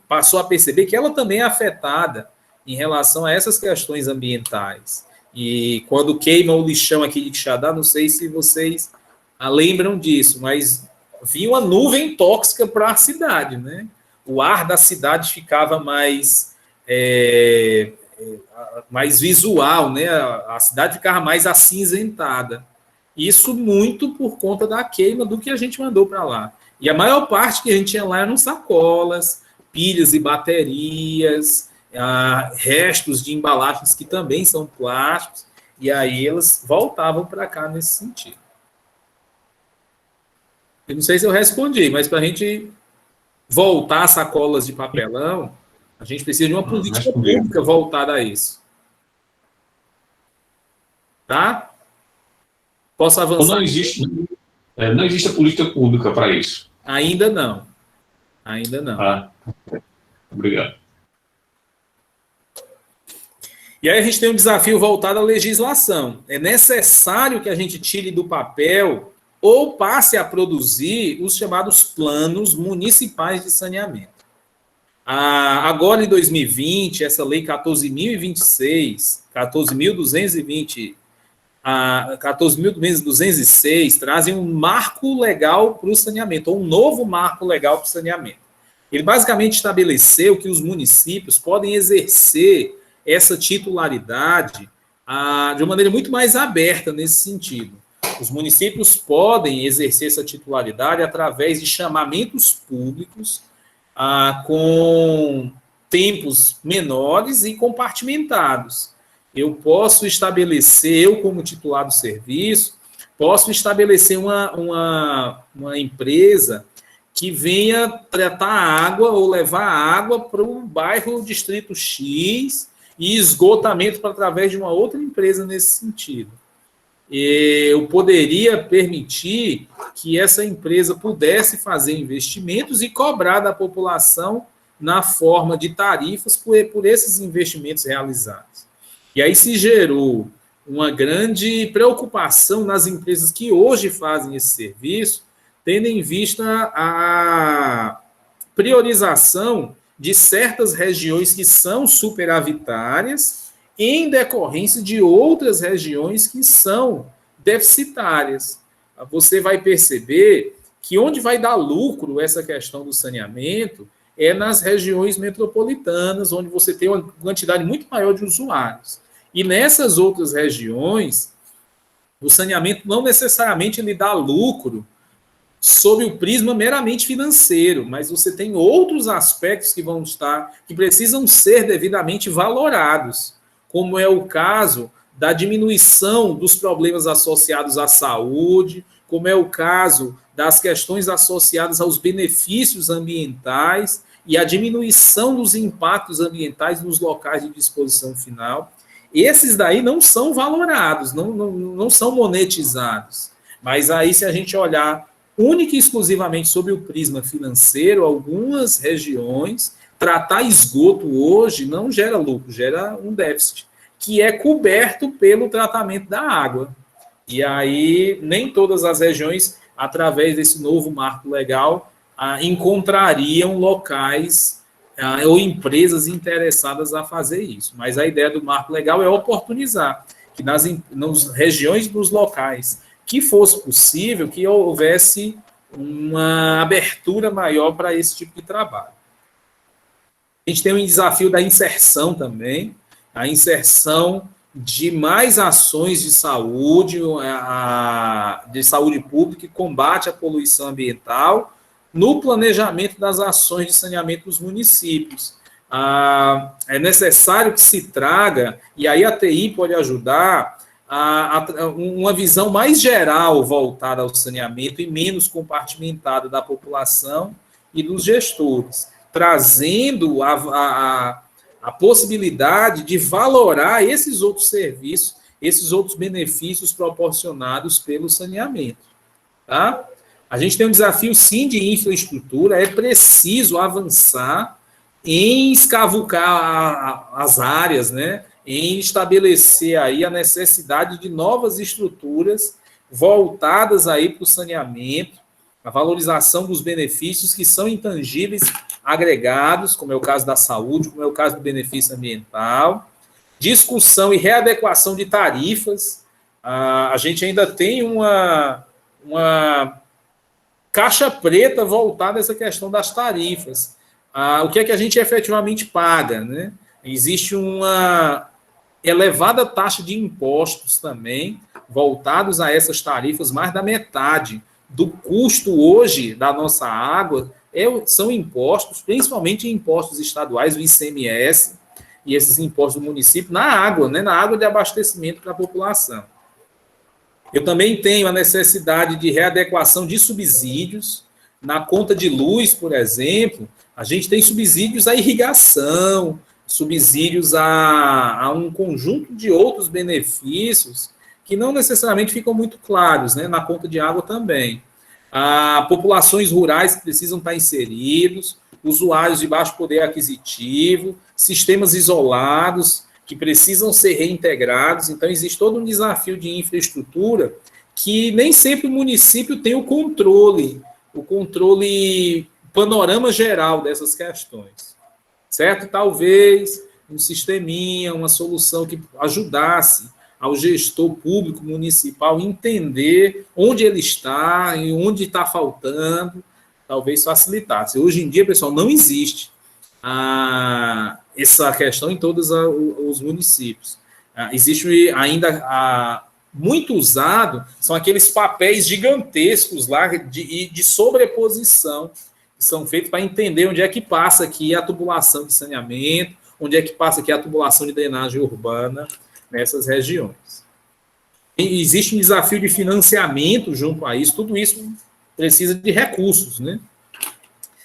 passou a perceber que ela também é afetada em relação a essas questões ambientais. E quando queima o lixão aqui de Quixadá, não sei se vocês lembram disso, mas vinha uma nuvem tóxica para a cidade, né? O ar da cidade ficava mais visual, né? A cidade ficava mais acinzentada. Isso muito por conta da queima do que a gente mandou para lá. E a maior parte que a gente tinha lá eram sacolas, pilhas e baterias, restos de embalagens que também são plásticos, e aí elas voltavam para cá nesse sentido. Eu não sei se eu respondi, mas para a gente voltar às sacolas de papelão, a gente precisa de uma política pública voltada a isso. Tá? Posso avançar? Não existe a política pública para isso. Ainda não. Ainda não. Obrigado. E aí a gente tem um desafio voltado à legislação. É necessário que a gente tire do papel ou passe a produzir os chamados planos municipais de saneamento. Agora, em 2020, essa lei 14.026, 14.206, trazem um marco legal para o saneamento, ou um novo marco legal para o saneamento. Ele basicamente estabeleceu que os municípios podem exercer essa titularidade de uma maneira muito mais aberta nesse sentido. Os municípios podem exercer essa titularidade através de chamamentos públicos com tempos menores e compartimentados. Eu posso estabelecer, eu como titular do serviço, posso estabelecer uma empresa que venha tratar água ou levar água para um bairro distrito X e esgotamento através de uma outra empresa nesse sentido. Eu poderia permitir que essa empresa pudesse fazer investimentos e cobrar da população na forma de tarifas por esses investimentos realizados. E aí se gerou uma grande preocupação nas empresas que hoje fazem esse serviço, tendo em vista a priorização de certas regiões que são superavitárias em decorrência de outras regiões que são deficitárias. Você vai perceber que onde vai dar lucro essa questão do saneamento é nas regiões metropolitanas, onde você tem uma quantidade muito maior de usuários. E nessas outras regiões, o saneamento não necessariamente lhe dá lucro sob o prisma meramente financeiro, mas você tem outros aspectos que precisam ser devidamente valorados, como é o caso da diminuição dos problemas associados à saúde, como é o caso das questões associadas aos benefícios ambientais e a diminuição dos impactos ambientais nos locais de disposição final. Esses daí não são valorados, não são monetizados. Mas aí, se a gente olhar única e exclusivamente sob o prisma financeiro, algumas regiões, tratar esgoto hoje não gera lucro, gera um déficit, que é coberto pelo tratamento da água. E aí, nem todas as regiões, através desse novo marco legal, encontrariam locais ou empresas interessadas a fazer isso. Mas a ideia do marco legal é oportunizar que nas regiões dos locais que fosse possível, que houvesse uma abertura maior para esse tipo de trabalho. A gente tem um desafio da inserção também. a inserção de mais ações de saúde pública e combate à poluição ambiental no planejamento das ações de saneamento dos municípios. É necessário que se traga, e aí a TI pode ajudar, uma visão mais geral voltada ao saneamento e menos compartimentada da população e dos gestores, trazendo a possibilidade de valorar esses outros serviços, esses outros benefícios proporcionados pelo saneamento. Tá? A gente tem um desafio, sim, de infraestrutura, é preciso avançar em escavucar as áreas, né? Em estabelecer aí a necessidade de novas estruturas voltadas aí para o saneamento, a valorização dos benefícios que são intangíveis, agregados, como é o caso da saúde, como é o caso do benefício ambiental, discussão e readequação de tarifas. A gente ainda tem uma caixa preta voltada a essa questão das tarifas. O que é que a gente efetivamente paga, né? Existe uma elevada taxa de impostos também, voltados a essas tarifas, mais da metade do custo hoje da nossa água são impostos, principalmente impostos estaduais, o ICMS, e esses impostos do município na água, né, na água de abastecimento para a população. Eu também tenho a necessidade de readequação de subsídios. Na conta de luz, por exemplo, a gente tem subsídios à irrigação, subsídios a um conjunto de outros benefícios que não necessariamente ficam muito claros, né? Na conta de água também. Populações rurais que precisam estar inseridos, usuários de baixo poder aquisitivo, sistemas isolados que precisam ser reintegrados. Então, existe todo um desafio de infraestrutura que nem sempre o município tem o controle panorama geral dessas questões. Certo? Talvez um sisteminha, uma solução que ajudasse ao gestor público municipal entender onde ele está e onde está faltando, talvez facilitasse. Hoje em dia, pessoal, não existe essa questão em todos os municípios. Existe ainda muito usado, são aqueles papéis gigantescos lá de sobreposição, que são feitos para entender onde é que passa aqui a tubulação de saneamento, onde é que passa aqui a tubulação de drenagem urbana nessas regiões. E existe um desafio de financiamento junto a isso, tudo isso precisa de recursos, né?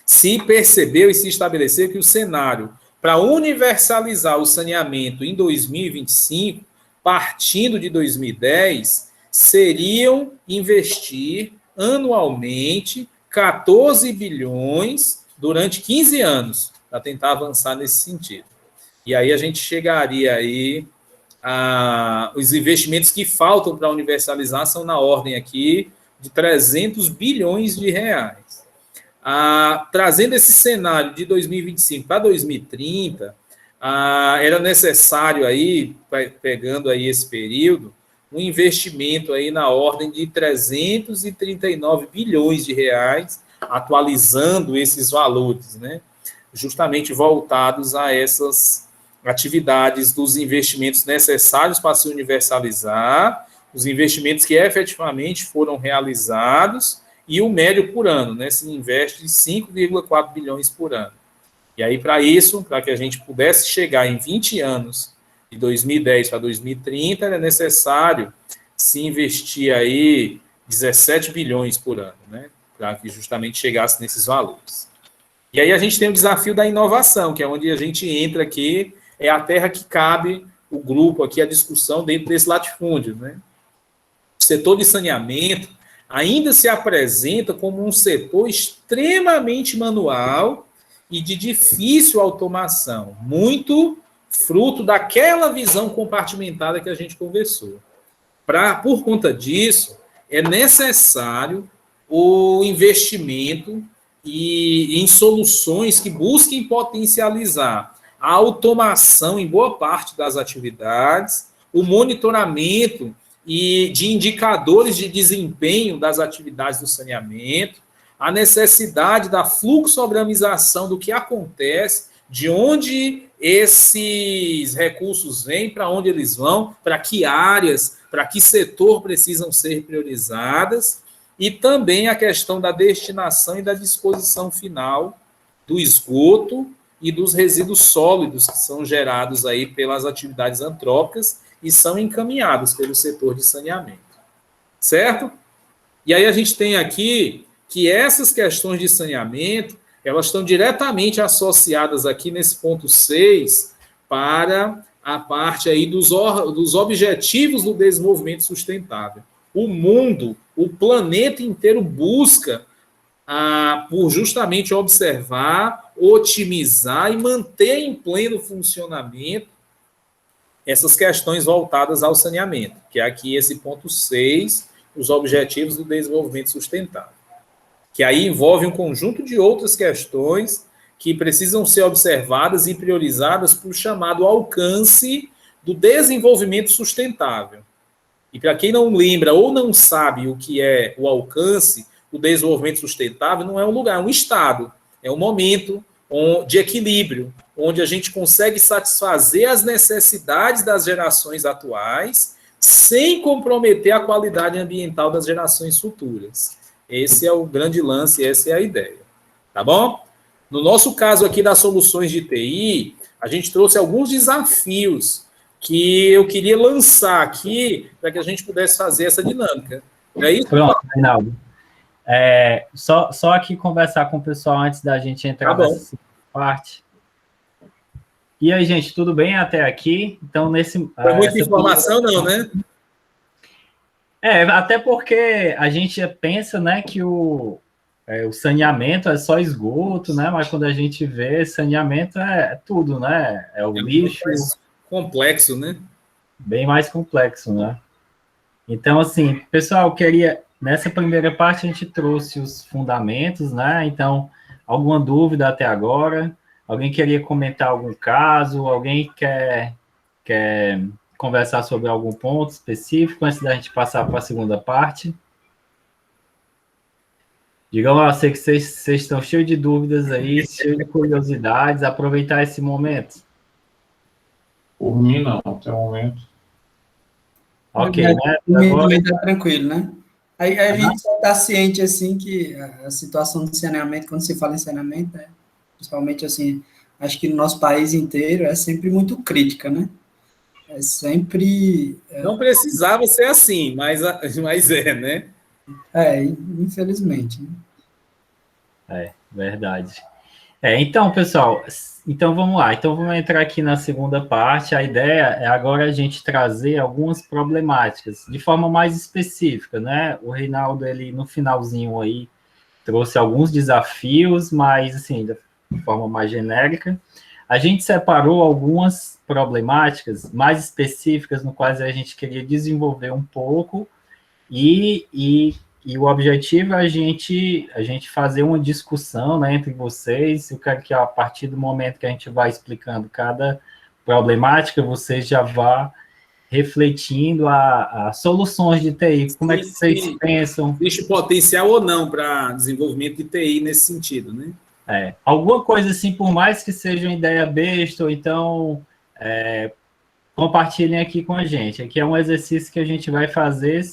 Se percebeu e se estabeleceu que o cenário para universalizar o saneamento em 2025, partindo de 2010, seriam investir anualmente 14 bilhões durante 15 anos, para tentar avançar nesse sentido. E aí a gente chegaria aí os investimentos que faltam para universalizar são na ordem aqui de 300 bilhões de reais. Trazendo esse cenário de 2025 para 2030, era necessário aí, pegando aí esse período, um investimento aí na ordem de 339 bilhões de reais, atualizando esses valores, né? Justamente voltados a essas atividades dos investimentos necessários para se universalizar, os investimentos que efetivamente foram realizados e o médio por ano, né? Se investe 5,4 bilhões por ano. E aí, para isso, para que a gente pudesse chegar em 20 anos, de 2010 para 2030, era necessário se investir aí 17 bilhões por ano, né? Para que justamente chegasse nesses valores. E aí a gente tem o desafio da inovação, que é onde a gente entra aqui, é a terra que cabe o grupo aqui, a discussão dentro desse latifúndio, né? O setor de saneamento ainda se apresenta como um setor extremamente manual e de difícil automação, muito fruto daquela visão compartimentada que a gente conversou. Por conta disso, é necessário o investimento em soluções que busquem potencializar a automação em boa parte das atividades, o monitoramento e de indicadores de desempenho das atividades do saneamento, a necessidade da fluxogramização do que acontece, de onde esses recursos vêm, para onde eles vão, para que áreas, para que setor precisam ser priorizadas, e também a questão da destinação e da disposição final do esgoto e dos resíduos sólidos que são gerados aí pelas atividades antrópicas e são encaminhados pelo setor de saneamento. Certo? E aí a gente tem aqui que essas questões de saneamento, elas estão diretamente associadas aqui nesse ponto 6 para a parte aí dos objetivos do desenvolvimento sustentável. O mundo, o planeta inteiro busca por justamente observar, otimizar e manter em pleno funcionamento essas questões voltadas ao saneamento, que é aqui esse ponto 6, os objetivos do desenvolvimento sustentável, que aí envolve um conjunto de outras questões que precisam ser observadas e priorizadas para o chamado alcance do desenvolvimento sustentável. E para quem não lembra ou não sabe o que é o alcance, o desenvolvimento sustentável não é um lugar, é um estado, é um momento de equilíbrio, onde a gente consegue satisfazer as necessidades das gerações atuais sem comprometer a qualidade ambiental das gerações futuras. Esse é o grande lance, essa é a ideia. Tá bom? No nosso caso aqui das soluções de TI, a gente trouxe alguns desafios que eu queria lançar aqui para que a gente pudesse fazer essa dinâmica. Não é isso? Pronto, Reinaldo. Só aqui conversar com o pessoal antes da gente entrar nessa parte. E aí, gente, tudo bem até aqui? Então, Foi muita informação, não, né? Até porque a gente pensa, né, que o saneamento é só esgoto, né? Mas quando a gente vê, saneamento é tudo, né? É o lixo. Mais complexo, né? Bem mais complexo, né? Então, assim, pessoal, nessa primeira parte a gente trouxe os fundamentos, né? Então, alguma dúvida até agora? Alguém queria comentar algum caso? Alguém quer conversar sobre algum ponto específico antes da gente passar para a segunda parte? Digam lá, sei que vocês estão cheios de dúvidas aí, cheios de curiosidades, aproveitar esse momento. Por mim, não, até o momento. Ok, né? Agora está tranquilo, né? Aí a gente está ciente, assim, que a situação do saneamento, quando se fala em saneamento, né, principalmente, assim, acho que no nosso país inteiro é sempre muito crítica, né? É sempre... Não precisava ser assim, mas é, né? Infelizmente. Verdade. Então, pessoal, vamos lá. Então, vamos entrar aqui na segunda parte. A ideia é agora a gente trazer algumas problemáticas de forma mais específica, né? O Reinaldo, ele, no finalzinho aí, trouxe alguns desafios, mas, assim, de forma mais genérica. A gente separou algumas problemáticas mais específicas, no quais a gente queria desenvolver um pouco, e o objetivo é a gente fazer uma discussão, né, entre vocês. Eu quero que, a partir do momento que a gente vai explicando cada problemática, vocês já vá refletindo a soluções de TI. Como é que vocês pensam? Existe potencial ou não para desenvolvimento de TI nesse sentido, né? Alguma coisa assim, por mais que seja uma ideia besta, ou então compartilhem aqui com a gente. Aqui é um exercício que a gente vai fazer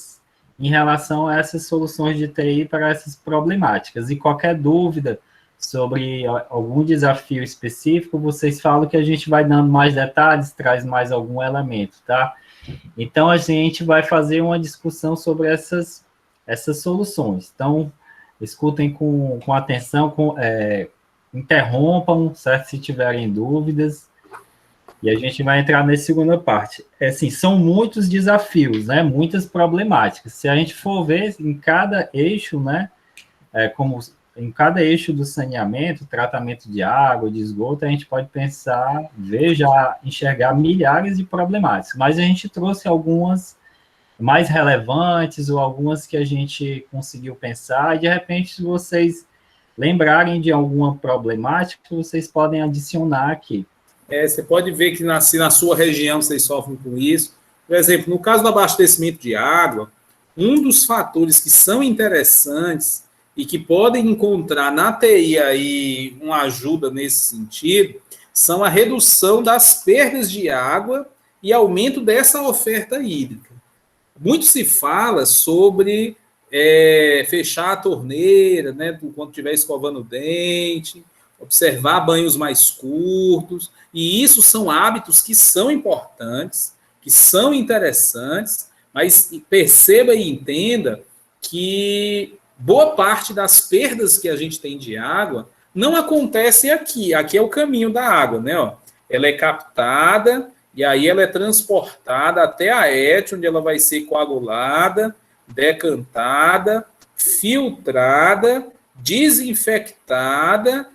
em relação a essas soluções de TI para essas problemáticas. E qualquer dúvida sobre algum desafio específico, vocês falam que a gente vai dando mais detalhes, traz mais algum elemento, tá? Então, a gente vai fazer uma discussão sobre essas soluções. Então, escutem com atenção, interrompam, certo? Se tiverem dúvidas. E a gente vai entrar nessa segunda parte. Assim, são muitos desafios, né? Muitas problemáticas. Se a gente for ver em cada eixo, né? Como em cada eixo do saneamento, tratamento de água, de esgoto, a gente pode pensar, enxergar milhares de problemáticas. Mas a gente trouxe algumas mais relevantes ou algumas que a gente conseguiu pensar. E, de repente, se vocês lembrarem de alguma problemática, vocês podem adicionar aqui. Você pode ver que se na sua região vocês sofrem com isso. Por exemplo, no caso do abastecimento de água, um dos fatores que são interessantes e que podem encontrar na TI aí uma ajuda nesse sentido são a redução das perdas de água e aumento dessa oferta hídrica. Muito se fala sobre fechar a torneira, né, quando estiver escovando o dente, observar banhos mais curtos, e isso são hábitos que são importantes, que são interessantes, mas perceba e entenda que boa parte das perdas que a gente tem de água não acontece aqui. Aqui é o caminho da água, né? Ó. Ela é captada e aí ela é transportada até a ET, onde ela vai ser coagulada, decantada, filtrada, desinfectada,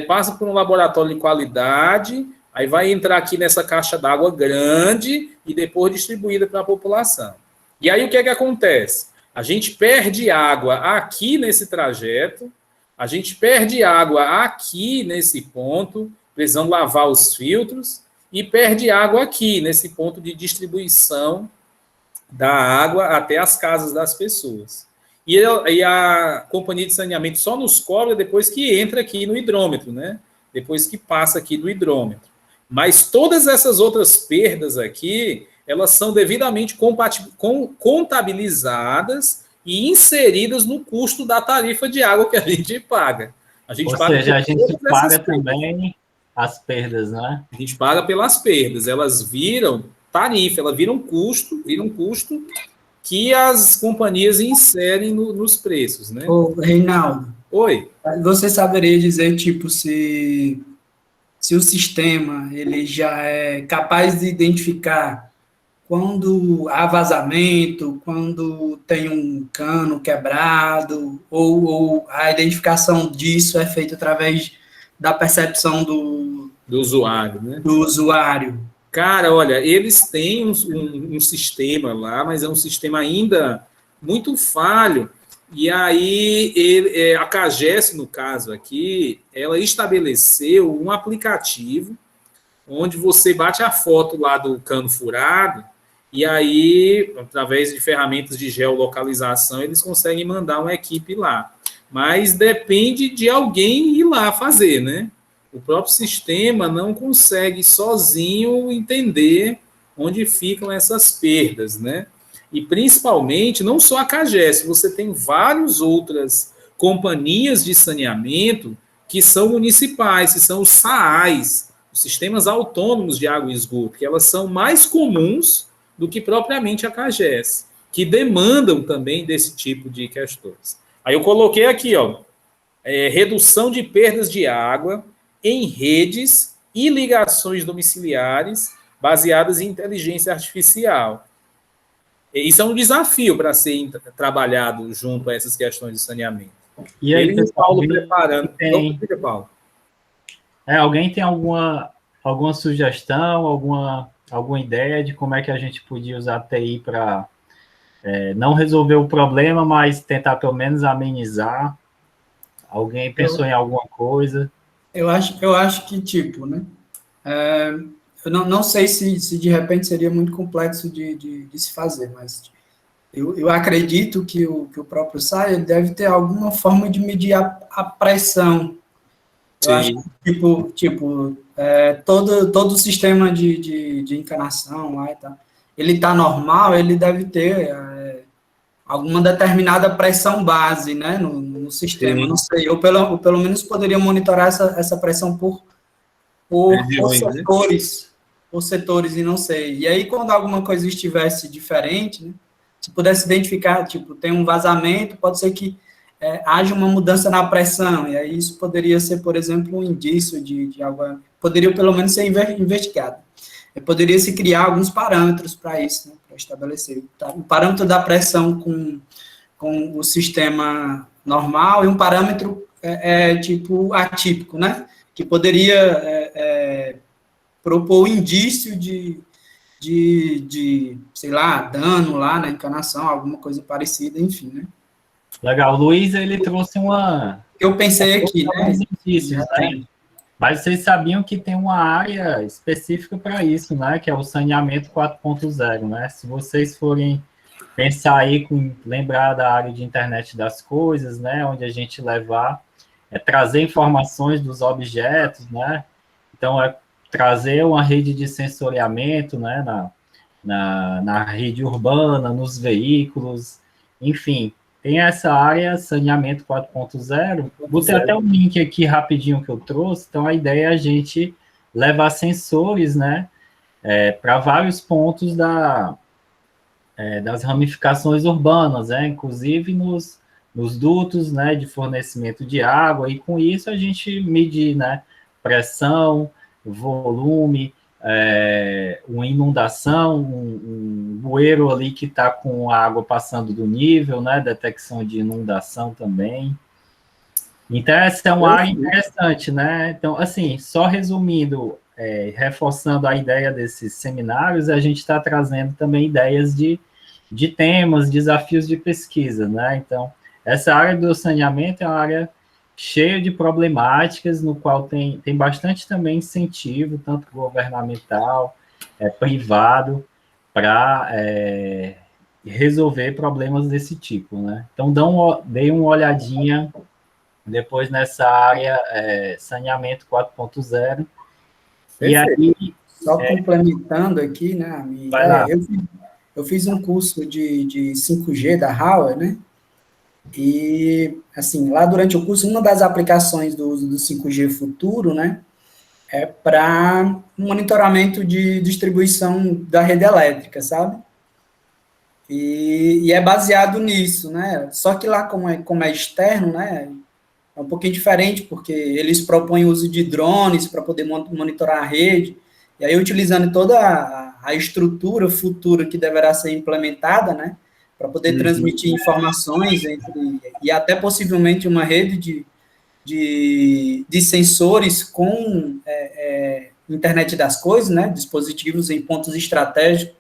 passa por um laboratório de qualidade, aí vai entrar aqui nessa caixa d'água grande e depois distribuída para a população. E aí o que é que acontece? A gente perde água aqui nesse trajeto, a gente perde água aqui nesse ponto, precisando lavar os filtros, e perde água aqui nesse ponto de distribuição da água até as casas das pessoas. E a companhia de saneamento só nos cobra depois que entra aqui no hidrômetro, né? Depois que passa aqui do hidrômetro. Mas todas essas outras perdas aqui, elas são devidamente contabilizadas e inseridas no custo da tarifa de água que a gente paga. Ou seja, a gente paga também as perdas, né? A gente paga pelas perdas. Elas viram tarifa, elas viram custo que as companhias inserem nos preços, né? Ô, Reinaldo. Oi. Você saberia dizer, tipo, se o sistema ele já é capaz de identificar quando há vazamento, quando tem um cano quebrado, ou a identificação disso é feita através da percepção do usuário, né? Do usuário. Cara, olha, eles têm um sistema lá, mas é um sistema ainda muito falho. E aí, a CAGES, no caso aqui, ela estabeleceu um aplicativo onde você bate a foto lá do cano furado e aí, através de ferramentas de geolocalização, eles conseguem mandar uma equipe lá. Mas depende de alguém ir lá fazer, né? O próprio sistema não consegue sozinho entender onde ficam essas perdas, né? E principalmente, não só a CAGES, você tem várias outras companhias de saneamento que são municipais, que são os SAAIs, os sistemas autônomos de água e esgoto, que elas são mais comuns do que propriamente a CAGES, que demandam também desse tipo de questões. Aí eu coloquei aqui, ó, redução de perdas de água em redes e ligações domiciliares baseadas em inteligência artificial. Isso é um desafio para ser trabalhado junto a essas questões de saneamento. E aí, ele, Paulo, preparando. Paulo. Alguém tem alguma sugestão, alguma ideia de como é que a gente podia usar a TI para não resolver o problema, mas tentar pelo menos amenizar? Alguém pensou em alguma coisa? Eu acho que, tipo, né? Eu não sei se de repente seria muito complexo de se fazer, mas eu acredito que o próprio SAI deve ter alguma forma de medir a pressão. Eu acho que, todo o sistema de encanação lá e tal, ele está normal, ele deve ter alguma determinada pressão base, né, no sistema, não sei, ou pelo menos poderia monitorar essa pressão por setores, e não sei. E aí, quando alguma coisa estivesse diferente, né, se pudesse identificar, tipo, tem um vazamento, pode ser que haja uma mudança na pressão, e aí isso poderia ser, por exemplo, um indício de algo, poderia pelo menos ser investigado. Poderia se criar alguns parâmetros para isso, né, para estabelecer. Tá? O parâmetro da pressão com o sistema normal e um parâmetro tipo atípico, né, que poderia propor indício de, sei lá, dano lá na encanação, alguma coisa parecida, enfim, né. Legal, o Luiz, ele trouxe eu pensei aqui, né? Exercícios, né? Mas vocês sabiam que tem uma área específica para isso, né? Que é o saneamento 4.0, né? Se vocês forem pensar aí, lembrar da área de internet das coisas, né? Onde a gente trazer informações dos objetos, né? Então, é trazer uma rede de sensoriamento, né, na rede urbana, nos veículos, enfim, tem essa área saneamento 4.0. Botei até um link aqui rapidinho que eu trouxe. Então, a ideia é a gente levar sensores, né, para vários pontos das ramificações urbanas, né, inclusive nos dutos, né, de fornecimento de água, e com isso a gente medir, né, pressão, volume, uma inundação, um bueiro ali que está com a água passando do nível, né, detecção de inundação também. Então, essa é uma área interessante, né? Então, assim, só resumindo, reforçando a ideia desses seminários, a gente está trazendo também ideias de temas, desafios de pesquisa, né? Então, essa área do saneamento é uma área cheia de problemáticas, no qual tem bastante também incentivo, tanto governamental, privado, para resolver problemas desse tipo, né? Então, dei uma olhadinha depois nessa área saneamento 4.0, e aí... Só complementando aqui, né, amigo? Eu fiz um curso de 5G da Huawei, né? E, assim, lá durante o curso, uma das aplicações do uso do 5G futuro, né, é para monitoramento de distribuição da rede elétrica, sabe? E é baseado nisso, né? Só que lá, como é externo, né, é um pouquinho diferente, porque eles propõem o uso de drones para poder monitorar a rede, e aí utilizando toda a estrutura futura que deverá ser implementada, né, para poder transmitir informações e até possivelmente uma rede de sensores com internet das coisas, né, dispositivos em pontos estratégicos.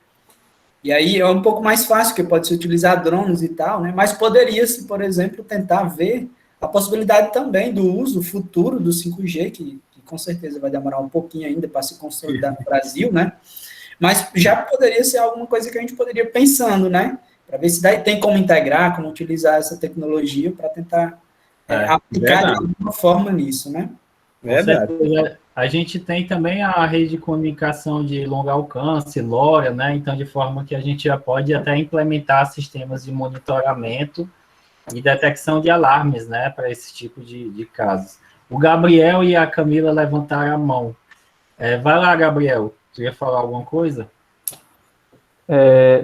E aí é um pouco mais fácil, porque pode se utilizar drones e tal, né, mas poderia-se, por exemplo, tentar ver a possibilidade também do uso futuro do 5G, que com certeza vai demorar um pouquinho ainda para se consolidar no Brasil, né, mas já poderia ser alguma coisa que a gente poderia ir pensando, né, para ver se daí tem como integrar, como utilizar essa tecnologia para tentar aplicar de alguma forma nisso, né? Verdade. A gente tem também a rede de comunicação de longo alcance, LoRa, né? Então, de forma que a gente já pode até implementar sistemas de monitoramento e detecção de alarmes, né? Para esse tipo de casos. O Gabriel e a Camila levantaram a mão. Vai lá, Gabriel. Tu ia falar alguma coisa?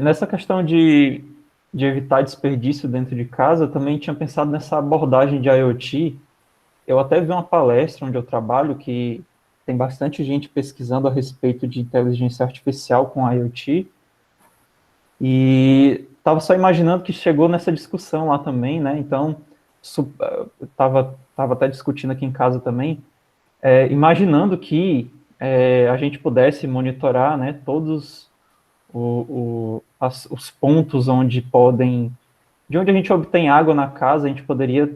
Nessa questão de evitar desperdício dentro de casa, eu também tinha pensado nessa abordagem de IoT. Eu até vi uma palestra onde eu trabalho que tem bastante gente pesquisando a respeito de inteligência artificial com IoT, e estava só imaginando que chegou nessa discussão lá também, né? Então, estava até discutindo aqui em casa também, imaginando que a gente pudesse monitorar, né, todos os pontos de onde a gente obtém água na casa. A gente poderia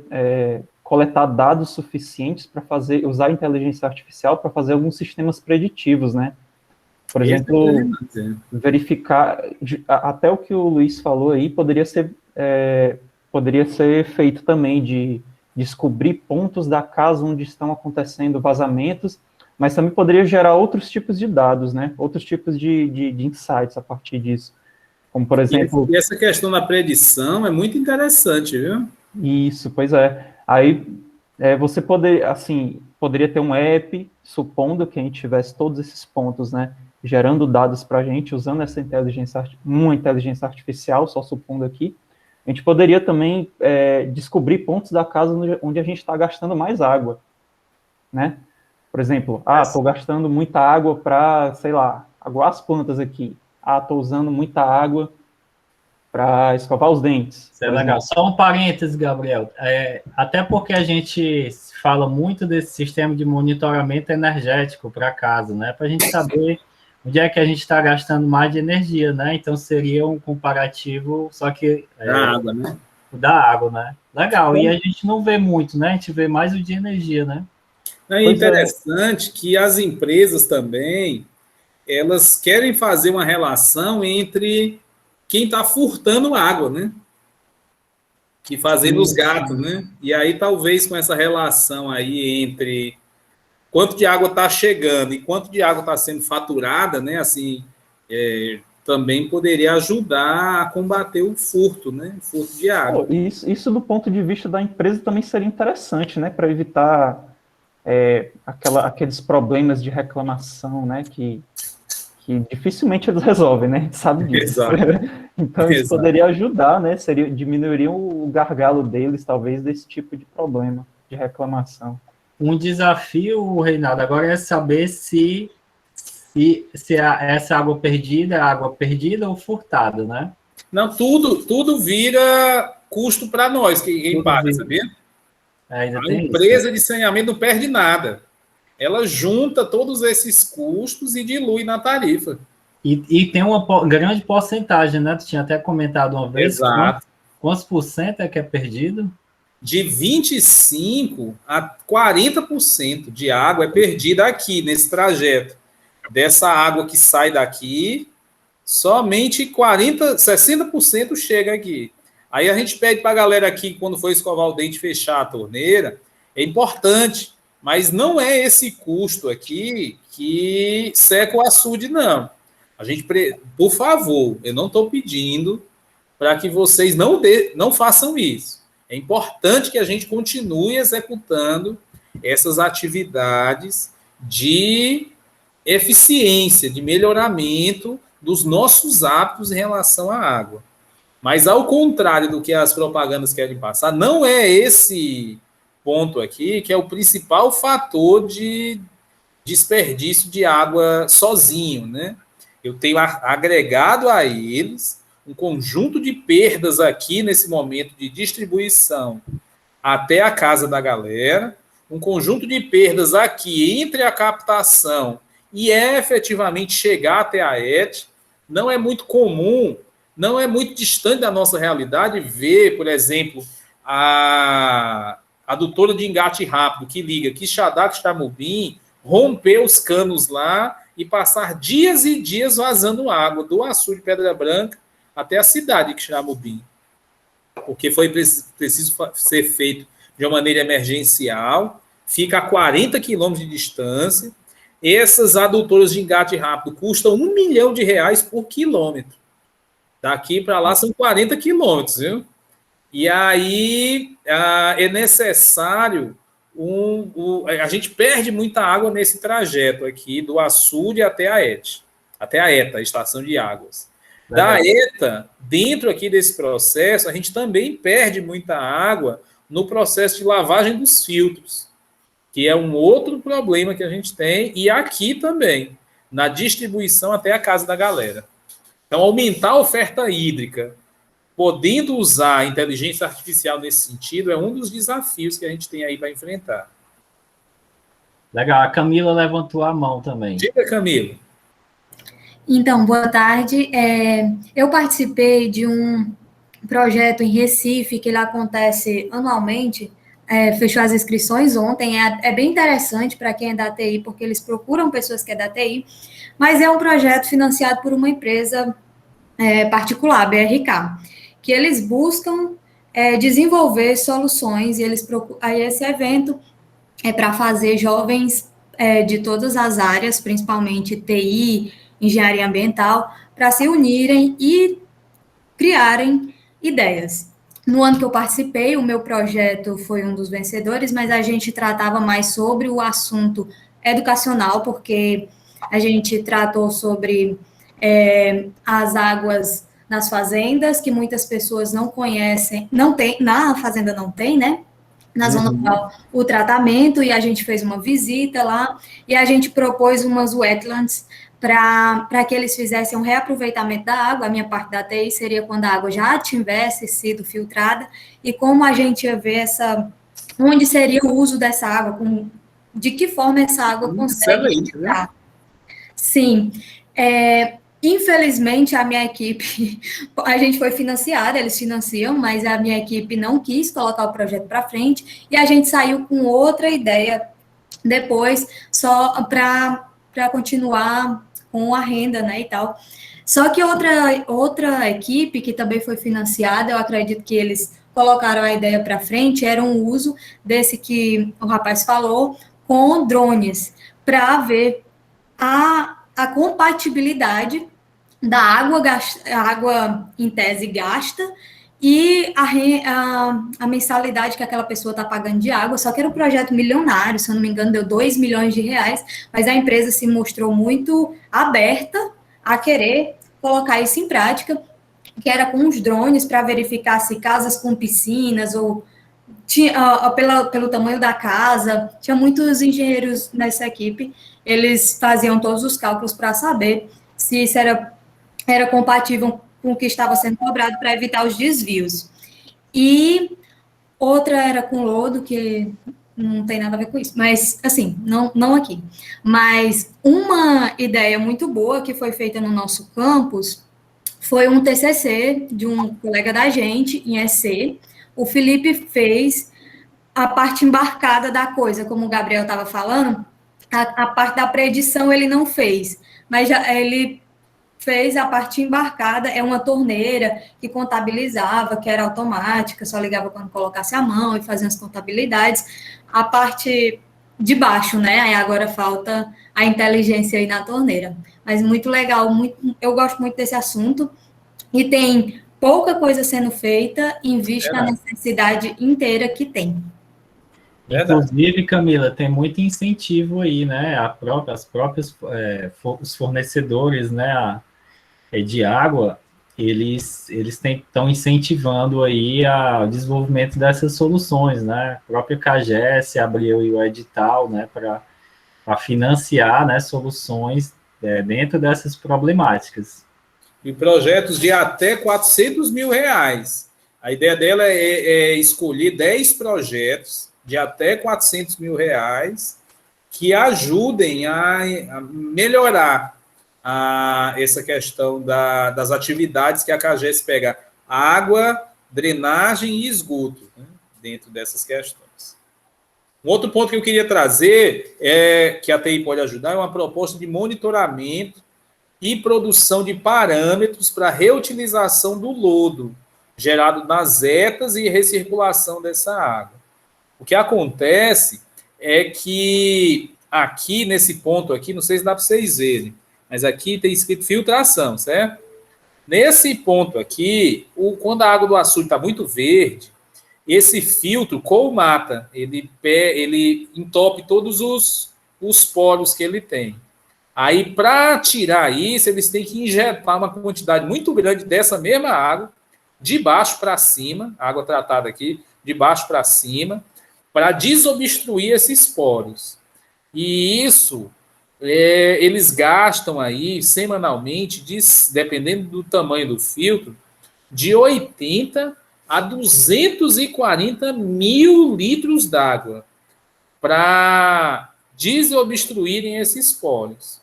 coletar dados suficientes para usar a inteligência artificial para fazer alguns sistemas preditivos, né? Por exemplo, verificar, até o que o Luiz falou aí, poderia ser feito também, de descobrir pontos da casa onde estão acontecendo vazamentos, mas também poderia gerar outros tipos de dados, né? Outros tipos de insights a partir disso. Como, por exemplo... E essa questão da predição é muito interessante, viu? Isso, pois é. Aí, você poderia ter um app, supondo que a gente tivesse todos esses pontos, né, gerando dados para a gente, usando uma inteligência artificial, só supondo aqui. A gente poderia também descobrir pontos da casa onde a gente está gastando mais água, né? Por exemplo, estou gastando muita água para, sei lá, aguar as plantas aqui. Estou usando muita água para escovar os dentes. Isso é legal. Só um parênteses, Gabriel. Até porque a gente fala muito desse sistema de monitoramento energético para casa, né? Para a gente saber onde é que a gente está gastando mais de energia, né? Então, seria um comparativo, só que... Da água, né? Da água, né? Legal. E a gente não vê muito, né? A gente vê mais o de energia, né? É interessante que as empresas também, elas querem fazer uma relação entre quem está furtando água, né? Que fazendo os gatos, né? E aí, talvez, com essa relação aí entre quanto de água está chegando e quanto de água está sendo faturada, né, assim, também poderia ajudar a combater o furto, né, o furto de água. Isso do ponto de vista da empresa também seria interessante, né, para evitar aqueles problemas de reclamação, né, que dificilmente eles resolvem, né, a gente sabe disso. Exato. Então isso poderia ajudar, né, diminuiria o gargalo deles, talvez, desse tipo de problema de reclamação. Um desafio, Reinaldo, agora é saber se essa água perdida é água perdida ou furtada, né? Não, tudo vira custo para nós, quem paga, sabia? A empresa de saneamento não perde nada. Ela junta todos esses custos e dilui na tarifa. E tem uma grande porcentagem, né? Tu tinha até comentado uma vez. Exato. Quantos por cento é que é perdido? De 25% a 40% de água é perdida aqui, nesse trajeto. Dessa água que sai daqui, somente 60% chega aqui. Aí a gente pede para a galera aqui, quando for escovar o dente, fechar a torneira. É importante, mas não é esse custo aqui que seca o açude, não. A gente, por favor, eu não estou pedindo para que vocês não façam isso. É importante que a gente continue executando essas atividades de eficiência, de melhoramento dos nossos hábitos em relação à água. Mas, ao contrário do que as propagandas querem passar, não é esse ponto aqui que é o principal fator de desperdício de água sozinho, né? Eu tenho agregado a eles um conjunto de perdas aqui nesse momento de distribuição até a casa da galera, um conjunto de perdas aqui entre a captação e efetivamente chegar até a ET. Não é muito comum, não é muito distante da nossa realidade ver, por exemplo, a adutora de engate rápido que liga Quixadá, Quixamubim, romper os canos lá e passar dias e dias vazando água do açude de Pedra Branca até a cidade de Quixeramobim, porque foi preciso ser feito de uma maneira emergencial, fica a 40 quilômetros de distância. Essas adutoras de engate rápido custam R$1 milhão por quilômetro. Daqui para lá são 40 quilômetros, viu? E aí é necessário a gente perde muita água nesse trajeto aqui do açude até a ETA, a Estação de Águas. Da ETA, dentro aqui desse processo, a gente também perde muita água no processo de lavagem dos filtros, que é um outro problema que a gente tem, e aqui também, na distribuição até a casa da galera. Então, aumentar a oferta hídrica, podendo usar a inteligência artificial nesse sentido, é um dos desafios que a gente tem aí para enfrentar. Legal, a Camila levantou a mão também. Diga, Camila. Então, boa tarde. Eu participei de um projeto em Recife, que ele acontece anualmente, fechou as inscrições ontem, é bem interessante para quem é da TI, porque eles procuram pessoas que é da TI, mas é um projeto financiado por uma empresa particular, BRK, que eles buscam desenvolver soluções, e eles procuram, aí esse evento é para fazer jovens de todas as áreas, principalmente TI, engenharia ambiental, para se unirem e criarem ideias. No ano que eu participei, o meu projeto foi um dos vencedores, mas a gente tratava mais sobre o assunto educacional, porque a gente tratou sobre as águas nas fazendas, que muitas pessoas não conhecem, não tem, na fazenda não tem, né? Na zona rural, o tratamento, e a gente fez uma visita lá, e a gente propôs umas wetlands para que eles fizessem um reaproveitamento da água. A minha parte da TI seria quando a água já tivesse sido filtrada, e como a gente ia ver onde seria o uso dessa água, de que forma essa água consegue filtrar. Né? Sim. Infelizmente, a minha equipe, a gente foi financiada, eles financiam, mas a minha equipe não quis colocar o projeto para frente, e a gente saiu com outra ideia depois, só para continuar com a renda, né, e tal. Só que outra equipe que também foi financiada, eu acredito que eles colocaram a ideia para frente, era um uso desse que o rapaz falou, com drones para ver a compatibilidade da água, a água em tese gasta e a mensalidade que aquela pessoa está pagando de água, só que era um projeto milionário, se eu não me engano, deu 2 milhões de reais, mas a empresa se mostrou muito aberta a querer colocar isso em prática, que era com os drones para verificar se casas com piscinas ou pelo tamanho da casa, tinha muitos engenheiros nessa equipe, eles faziam todos os cálculos para saber se isso era compatível com o que estava sendo cobrado para evitar os desvios. E outra era com lodo, que não tem nada a ver com isso, mas, assim, não aqui. Mas uma ideia muito boa que foi feita no nosso campus foi um TCC de um colega da gente, em EC. O Felipe fez a parte embarcada da coisa, como o Gabriel estava falando, a parte da predição ele não fez, mas ele fez a parte embarcada, é uma torneira que contabilizava, que era automática, só ligava quando colocasse a mão e fazia as contabilidades. A parte de baixo, né? Aí agora falta a inteligência aí na torneira. Mas muito legal, eu gosto muito desse assunto. E tem pouca coisa sendo feita em vista da necessidade inteira que tem. Inclusive, Camila, tem muito incentivo aí, né? Os fornecedores, né? De água, eles estão incentivando aí o desenvolvimento dessas soluções, né? A própria CAGES abriu o edital, né, para financiar, né, soluções dentro dessas problemáticas. E projetos de até 400 mil reais. A ideia dela é escolher 10 projetos de até 400 mil reais que ajudem a melhorar essa questão das atividades que a CAGES pega água, drenagem e esgoto, né, dentro dessas questões. Um outro ponto que eu queria trazer que a TI pode ajudar é uma proposta de monitoramento e produção de parâmetros para reutilização do lodo gerado nas ETAs e recirculação dessa água. O que acontece é que aqui, nesse ponto aqui, não sei se dá para vocês verem, mas aqui tem escrito filtração, certo? Nesse ponto aqui, quando a água do açude está muito verde, esse filtro colmata, ele entope todos os poros que ele tem. Aí, para tirar isso, eles têm que injetar uma quantidade muito grande dessa mesma água, de baixo para cima, água tratada aqui, de baixo para cima, para desobstruir esses poros. E isso... eles gastam aí, semanalmente, dependendo do tamanho do filtro, de 80 a 240 mil litros d'água para desobstruírem esses poros.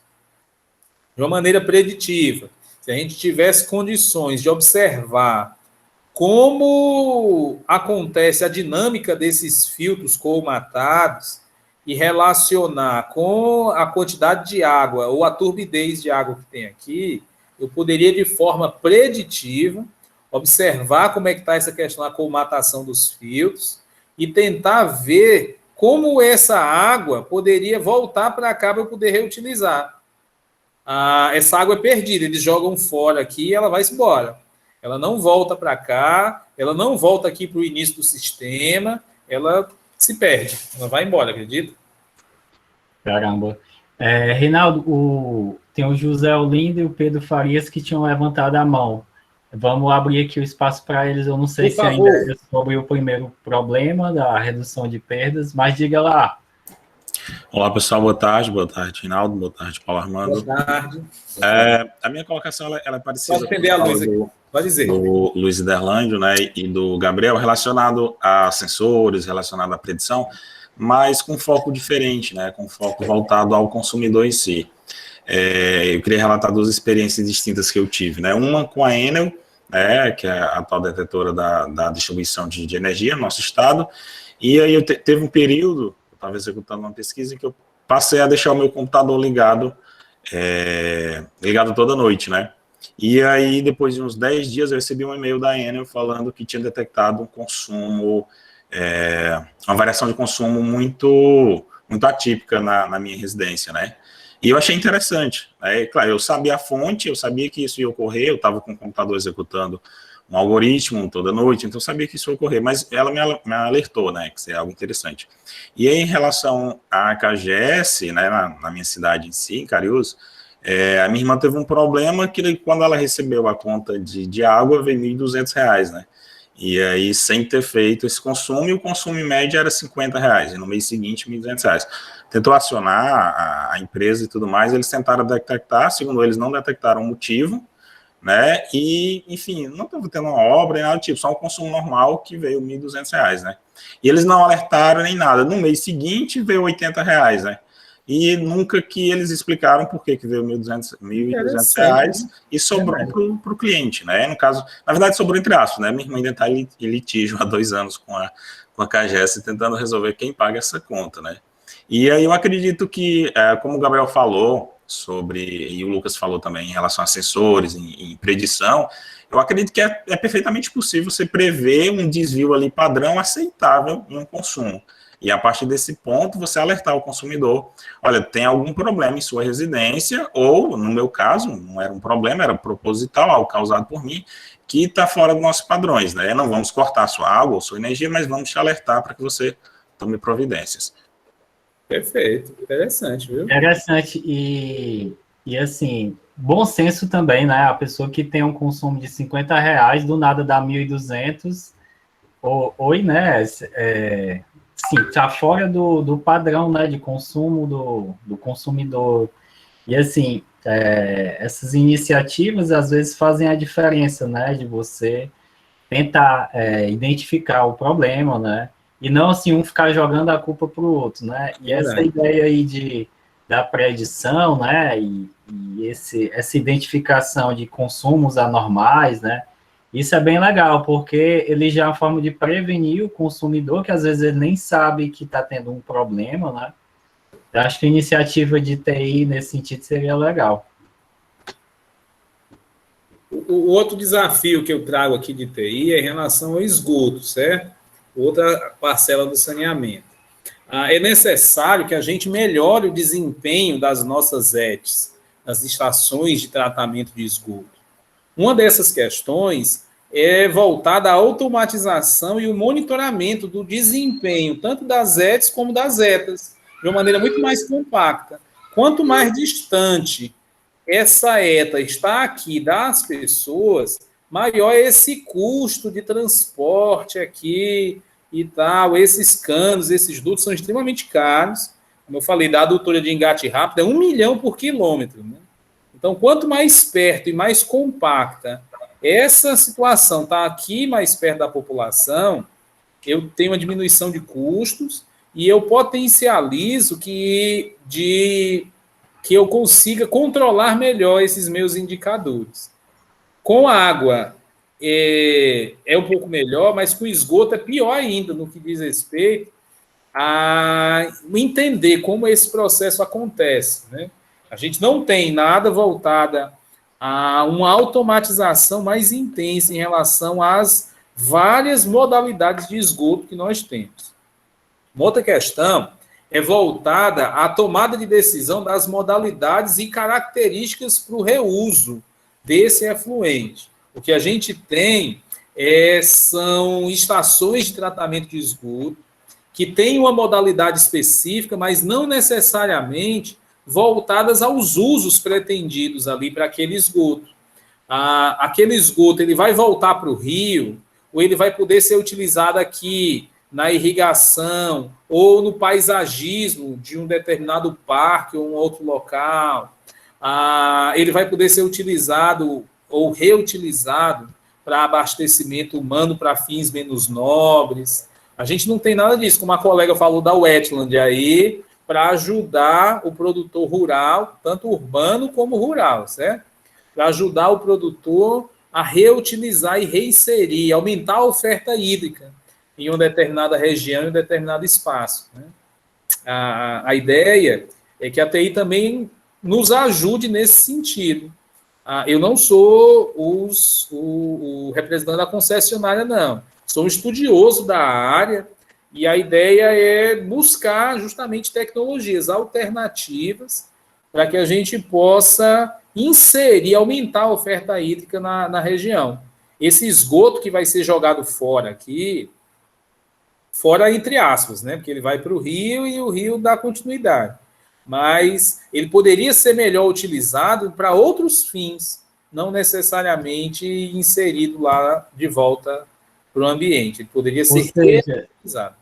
De uma maneira preditiva, se a gente tivesse condições de observar como acontece a dinâmica desses filtros colmatados, e relacionar com a quantidade de água ou a turbidez de água que tem aqui, eu poderia, de forma preditiva, observar como é que está essa questão da colmatação dos filtros e tentar ver como essa água poderia voltar para cá para eu poder reutilizar. Essa água é perdida, eles jogam fora aqui e ela vai embora. Ela não volta para cá, ela não volta aqui para o início do sistema, ela se perde, ela vai embora, acredita? Caramba. Reinaldo, tem o José Olindo e o Pedro Farias que tinham levantado a mão. Vamos abrir aqui o espaço para eles. Eu não sei se ainda é sobre o primeiro problema da redução de perdas, mas diga lá. Olá, pessoal. Boa tarde, Reinaldo. Boa tarde, Paulo Armando. Boa tarde. A minha colocação ela é parecida com a Luiz aqui. Pode dizer. Do Luiz Derlândio, né, e do Gabriel, relacionado a sensores, relacionado à predição, mas com foco diferente, né, com foco voltado ao consumidor em si. Eu queria relatar duas experiências distintas que eu tive, né, uma com a Enel, né, que é a atual detetora da distribuição de energia no nosso estado, e aí teve um período, eu estava executando uma pesquisa, em que eu passei a deixar o meu computador ligado toda noite, né, e aí depois de uns 10 dias eu recebi um e-mail da Enel falando que tinha detectado um consumo, uma variação de consumo muito muito atípica na minha residência, né? E eu achei interessante, né? Claro, eu sabia a fonte, eu sabia que isso ia ocorrer, eu estava com o computador executando um algoritmo toda noite, então eu sabia que isso ia ocorrer, mas ela me alertou, né, que isso é algo interessante. E aí, em relação à KGS, né, na minha cidade em si, em Cariús, a minha irmã teve um problema que quando ela recebeu a conta de água, veio R$1.200, né, e aí sem ter feito esse consumo, e o consumo em média era R$50, e no mês seguinte, R$1.200. Tentou acionar a empresa e tudo mais, eles tentaram detectar, segundo eles, não detectaram o motivo, né, e, enfim, não estava tendo uma obra, nem nada tipo, só um consumo normal que veio R$1.200, né, e eles não alertaram nem nada, no mês seguinte veio R$80, né, e nunca que eles explicaram por que veio R$1.200 e sobrou para o cliente, né, no caso, na verdade sobrou entre aspas, né, minha irmã ainda está em litígio há 2 anos com a KGS tentando resolver quem paga essa conta, né, e aí eu acredito que, como o Gabriel falou, e o Lucas falou também em relação a sensores, em predição, eu acredito que é perfeitamente possível você prever um desvio ali padrão aceitável no consumo. E a partir desse ponto, você alertar o consumidor, olha, tem algum problema em sua residência, ou, no meu caso, não era um problema, era proposital, algo causado por mim, que está fora dos nossos padrões, né? Não vamos cortar sua água ou sua energia, mas vamos te alertar para que você tome providências. Perfeito, interessante, viu? Interessante, e assim, bom senso também, né? A pessoa que tem um consumo de R$50, do nada dá 1.200, oi, né? Sim, tá fora do padrão, né, de consumo do consumidor. E assim, essas iniciativas às vezes fazem a diferença, né, de você tentar identificar o problema, né, e não assim um ficar jogando a culpa para o outro, né, e essa ideia aí da predição, né, e essa identificação de consumos anormais, né, isso é bem legal, porque ele já é uma forma de prevenir o consumidor, que às vezes ele nem sabe que está tendo um problema, né. Eu acho que a iniciativa de TI nesse sentido seria legal. O outro desafio que eu trago aqui de TI é em relação ao esgoto, certo? Outra parcela do saneamento. É necessário que a gente melhore o desempenho das nossas ETs, das estações de tratamento de esgoto. Uma dessas questões é voltada à automatização e o monitoramento do desempenho, tanto das ETs como das ETAs, de uma maneira muito mais compacta. Quanto mais distante essa ETA está aqui das pessoas, maior é esse custo de transporte aqui e tal. Esses canos, esses dutos são extremamente caros. Como eu falei, da adutora de engate rápido é R$1 milhão por quilômetro, né? Então, quanto mais perto e mais compacta essa situação está aqui mais perto da população, eu tenho uma diminuição de custos e eu potencializo que eu consiga controlar melhor esses meus indicadores. Com a água é um pouco melhor, mas com esgoto é pior ainda no que diz respeito a entender como esse processo acontece, né? A gente não tem nada voltada a uma automatização mais intensa em relação às várias modalidades de esgoto que nós temos. Uma outra questão é voltada à tomada de decisão das modalidades e características para o reuso desse efluente. O que a gente tem são estações de tratamento de esgoto que têm uma modalidade específica, mas não necessariamente voltadas aos usos pretendidos ali para aquele esgoto. Aquele esgoto ele vai voltar para o rio, ou ele vai poder ser utilizado aqui na irrigação ou no paisagismo de um determinado parque ou um outro local. Ele vai poder ser utilizado ou reutilizado para abastecimento humano para fins menos nobres. A gente não tem nada disso, como a colega falou da Wetland aí, para ajudar o produtor rural, tanto urbano como rural, certo? Para ajudar o produtor a reutilizar e reinserir, aumentar a oferta hídrica em uma determinada região, em um determinado espaço, né? A ideia é que a TI também nos ajude nesse sentido. Eu não sou o representante da concessionária, não. Sou um estudioso da área, E a ideia é buscar justamente tecnologias alternativas para que a gente possa inserir, aumentar a oferta hídrica na região. Esse esgoto que vai ser jogado fora aqui, fora entre aspas, né? Porque ele vai para o rio e o rio dá continuidade. Mas ele poderia ser melhor utilizado para outros fins, não necessariamente inserido lá de volta para o ambiente. Ele poderia ser reutilizado.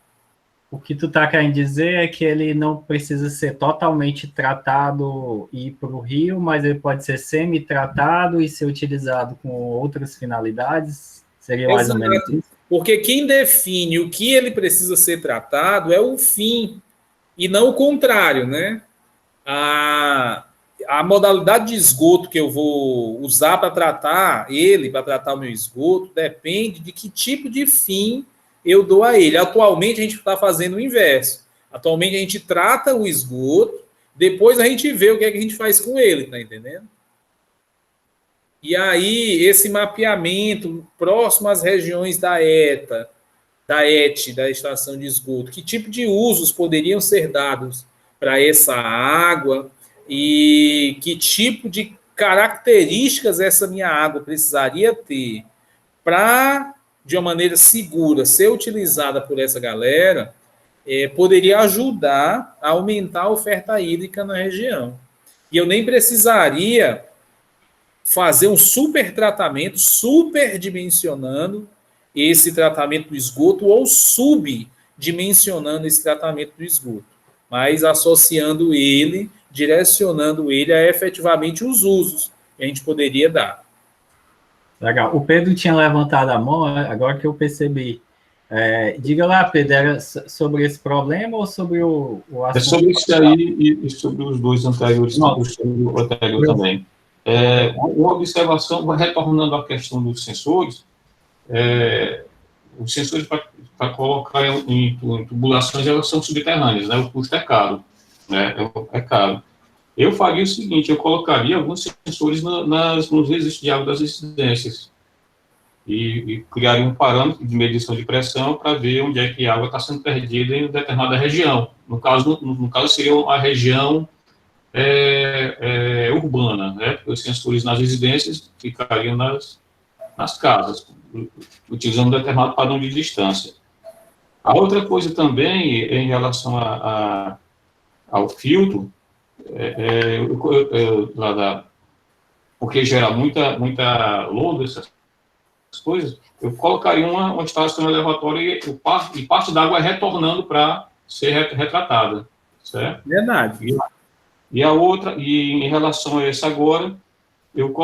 O que tu está querendo dizer é que ele não precisa ser totalmente tratado e ir para o rio, mas ele pode ser semi-tratado e ser utilizado com outras finalidades? Seria mais ou menos isso? Porque quem define o que ele precisa ser tratado é o fim, e não o contrário, né? A modalidade de esgoto que eu vou usar para tratar o meu esgoto, depende de que tipo de fim eu dou a ele. Atualmente, a gente está fazendo o inverso. Atualmente, a gente trata o esgoto, depois a gente vê o que é que a gente faz com ele, tá entendendo? E aí, esse mapeamento próximo às regiões da ETA, da estação de esgoto, que tipo de usos poderiam ser dados para essa água e que tipo de características essa minha água precisaria ter para, de uma maneira segura, ser utilizada por essa galera, poderia ajudar a aumentar a oferta hídrica na região. E eu nem precisaria fazer um super tratamento, superdimensionando esse tratamento do esgoto ou subdimensionando esse tratamento do esgoto, mas associando ele, direcionando ele a efetivamente os usos que a gente poderia dar. Legal. O Pedro tinha levantado a mão, agora que eu percebi. Diga lá, Pedro, era sobre esse problema ou sobre o assunto? É sobre isso aí e sobre os dois anteriores, sobre o anterior também. Uma observação, retornando à questão dos sensores, os sensores para colocar em tubulações, elas são subterrâneas, né? O custo é caro, né? É caro. Eu faria o seguinte, eu colocaria alguns sensores nos registros de água das residências e criaria um parâmetro de medição de pressão para ver onde é que a água está sendo perdida em determinada região. No caso seria uma região urbana, né? Porque os sensores nas residências ficariam nas casas, utilizando um determinado padrão de distância. A outra coisa também, em relação ao filtro, porque gera muita lodo, essas coisas, eu colocaria uma instalação elevatória e parte da água é para ser retratada, certo? Verdade. E a outra, e em relação a essa agora, eu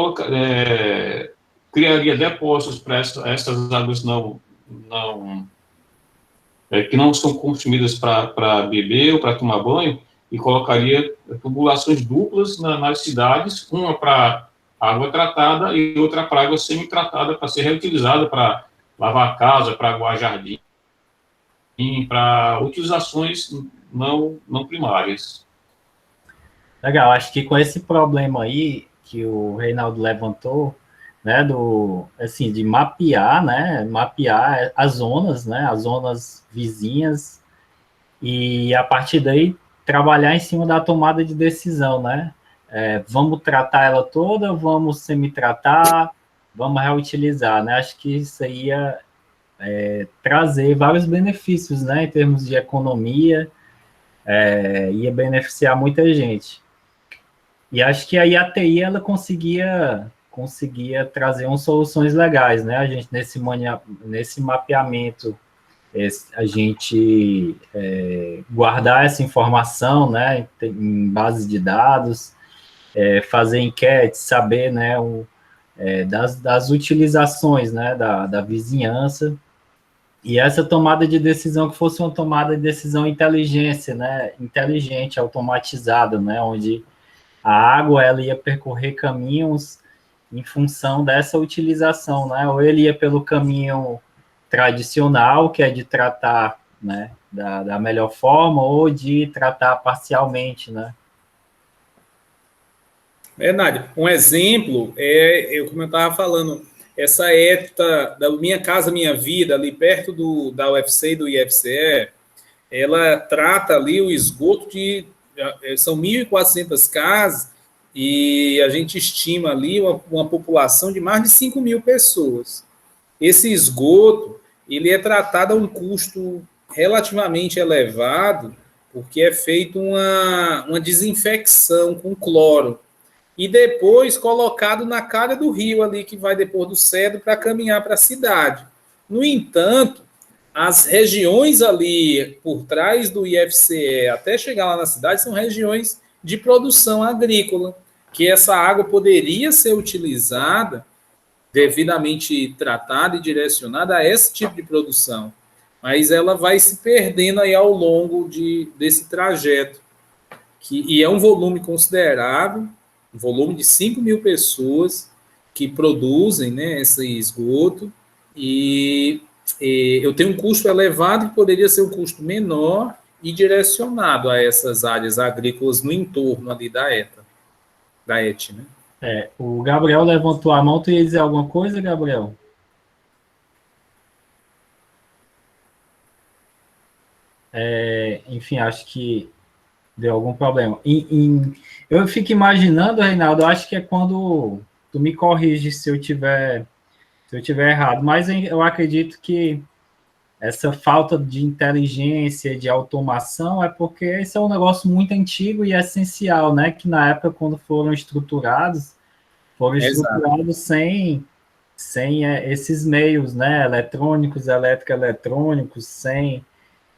criaria depósitos para essas águas que não são consumidas para beber ou para tomar banho, e colocaria tubulações duplas nas cidades, uma para água tratada e outra para água semi-tratada, para ser reutilizada para lavar a casa, para aguar jardim, para utilizações não primárias. Legal, acho que com esse problema aí que o Reinaldo levantou, né, de mapear, né, mapear as zonas, né, as zonas vizinhas, e a partir daí trabalhar em cima da tomada de decisão, né, vamos tratar ela toda, vamos semi-tratar, vamos reutilizar, né, acho que isso aí ia trazer vários benefícios, né, em termos de economia, ia beneficiar muita gente. E acho que aí a TI, ela conseguia trazer umas soluções legais, né? A gente, nesse mapeamento, a gente guardar essa informação, né, em bases de dados, fazer enquetes, saber, né, das utilizações, né, da vizinhança, e essa tomada de decisão que fosse uma tomada de decisão inteligente, automatizada, né, onde a água ela ia percorrer caminhos em função dessa utilização, né? Ou ele ia pelo caminho tradicional, que é de tratar, né, da melhor forma, ou de tratar parcialmente, né? Verdade. Um exemplo como eu estava falando, essa ETA da Minha Casa Minha Vida, ali perto da UFC e do IFCE, ela trata ali o esgoto são 1.400 casas, e a gente estima ali uma população de mais de 5.000 pessoas. Esse esgoto, ele é tratado a um custo relativamente elevado, porque é feita uma desinfecção com cloro, e depois colocado na cara do rio ali, que vai depois do Cedro, para caminhar para a cidade. No entanto, as regiões ali por trás do IFCE até chegar lá na cidade são regiões de produção agrícola, que essa água poderia ser utilizada, devidamente tratada e direcionada a esse tipo de produção, mas ela vai se perdendo aí ao longo desse trajeto, e é um volume considerável, um volume de 5.000 pessoas que produzem, né, esse esgoto, e eu tenho um custo elevado que poderia ser um custo menor e direcionado a essas áreas agrícolas no entorno ali da ET, né? O Gabriel levantou a mão, tu ia dizer alguma coisa, Gabriel? Enfim, acho que deu algum problema. Eu fico imaginando, Reinaldo, eu acho que é quando tu me corrige se eu tiver errado, mas eu acredito que essa falta de inteligência, de automação, é porque esse é um negócio muito antigo e essencial, né? Que na época, quando foram estruturados sem esses meios, né? Eletrônicos, eletroeletrônicos,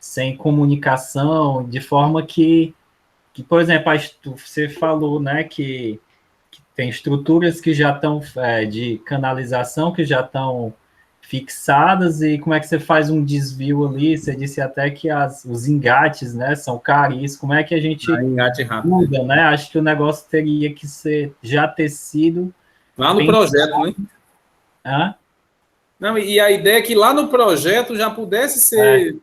sem comunicação, de forma que por exemplo, você falou, né, que tem estruturas que já estão de canalização, que já estão fixadas, e como é que você faz um desvio ali? Você disse até que os engates, né, são caros. Como é que a gente muda, né? Acho que o negócio teria que já ter sido lá no projeto, né? Hã? Não, e a ideia é que lá no projeto já pudesse ser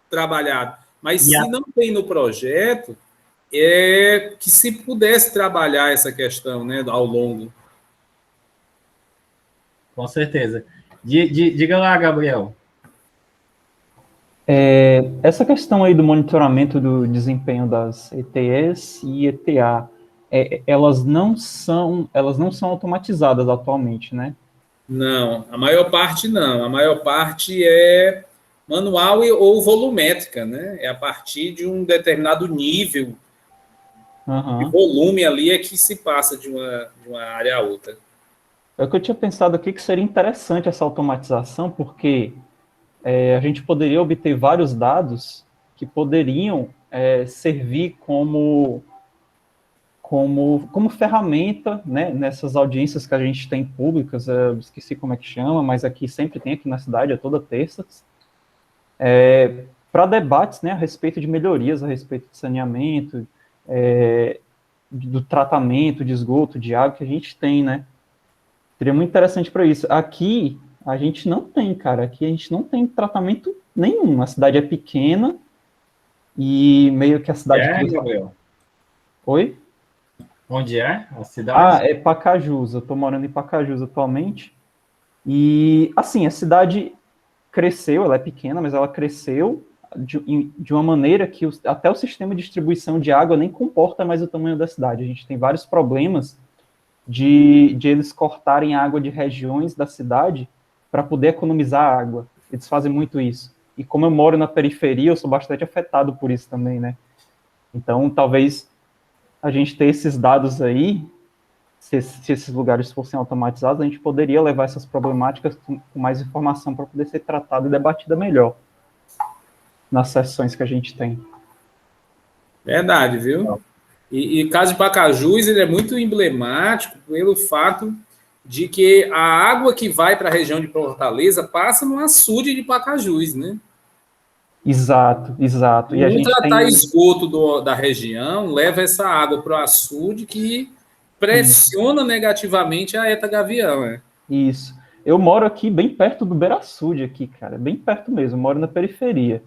trabalhado. Mas se não tem no projeto, é que se pudesse trabalhar essa questão, né, ao longo. Com certeza. Diga lá, Gabriel. Essa questão aí do monitoramento do desempenho das ETS e ETA, elas não são automatizadas atualmente, né? Não, a maior parte não. A maior parte é manual ou volumétrica, né? É a partir de um determinado nível de volume ali é que se passa de uma área a outra. É o que eu tinha pensado aqui, que seria interessante essa automatização, porque a gente poderia obter vários dados que poderiam servir como ferramenta, né, nessas audiências que a gente tem públicas, eu esqueci como é que chama, mas aqui sempre tem, aqui na cidade, é toda terça, para debates, né, a respeito de melhorias, a respeito de saneamento, do tratamento de esgoto, de água que a gente tem, né? Seria muito interessante para isso. Aqui, a gente não tem, cara. Aqui a gente não tem tratamento nenhum. A cidade é pequena e meio que a cidade... Gabriel? Oi? Onde é a cidade? É Pacajus. Eu estou morando em Pacajus atualmente. E, assim, a cidade cresceu, ela é pequena, mas ela cresceu de uma maneira que até o sistema de distribuição de água nem comporta mais o tamanho da cidade. A gente tem vários problemas de eles cortarem a água de regiões da cidade para poder economizar água. Eles fazem muito isso. E como eu moro na periferia, eu sou bastante afetado por isso também, né? Então, talvez a gente ter esses dados aí, se esses lugares fossem automatizados, a gente poderia levar essas problemáticas com mais informação para poder ser tratada e debatida melhor nas sessões que a gente tem. Verdade, viu? E o caso de Pacajus, ele é muito emblemático pelo fato de que a água que vai para a região de Fortaleza passa no açude de Pacajus, né? Exato. E a gente tratar esgoto da região leva essa água para o açude, que pressiona negativamente a ETA Gavião, né? Isso. Eu moro aqui bem perto do Beira-Açude aqui, cara, bem perto mesmo, eu moro na periferia.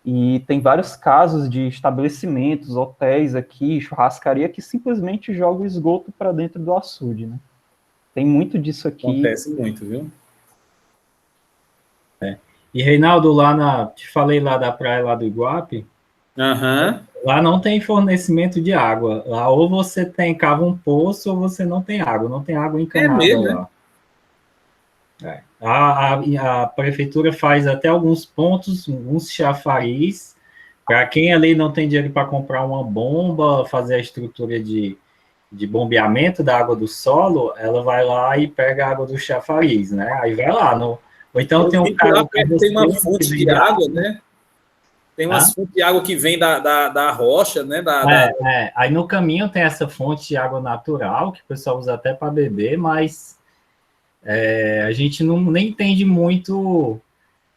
E tem vários casos de estabelecimentos, hotéis aqui, churrascaria, que simplesmente jogam esgoto para dentro do açude, né? Tem muito disso aqui. Acontece muito, viu? E, Reinaldo, te falei lá da praia lá do Iguape, lá não tem fornecimento de água. Lá ou você cava um poço ou você não tem água encanada mesmo, lá. A prefeitura faz até alguns pontos, alguns chafariz, para quem ali não tem dinheiro para comprar uma bomba, fazer a estrutura de bombeamento da água do solo, ela vai lá e pega a água do chafariz, né? Aí vai lá, ou então tem um cara... Tem uma fonte de água, né? Tem umas fontes de água que vem da rocha, né? Aí no caminho tem essa fonte de água natural, que o pessoal usa até para beber, mas a gente nem entende muito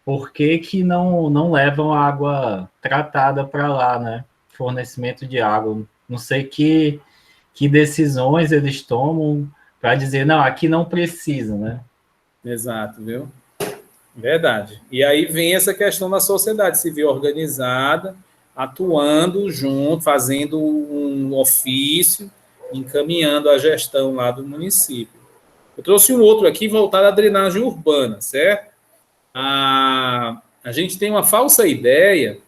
por que não levam água tratada para lá, né? Fornecimento de água. Não sei que decisões eles tomam para dizer, não, aqui não precisa, né? Exato, viu? Verdade. E aí vem essa questão da sociedade civil organizada, atuando junto, fazendo um ofício, encaminhando a gestão lá do município. Eu trouxe um outro aqui voltado à drenagem urbana, certo? A gente tem uma falsa ideia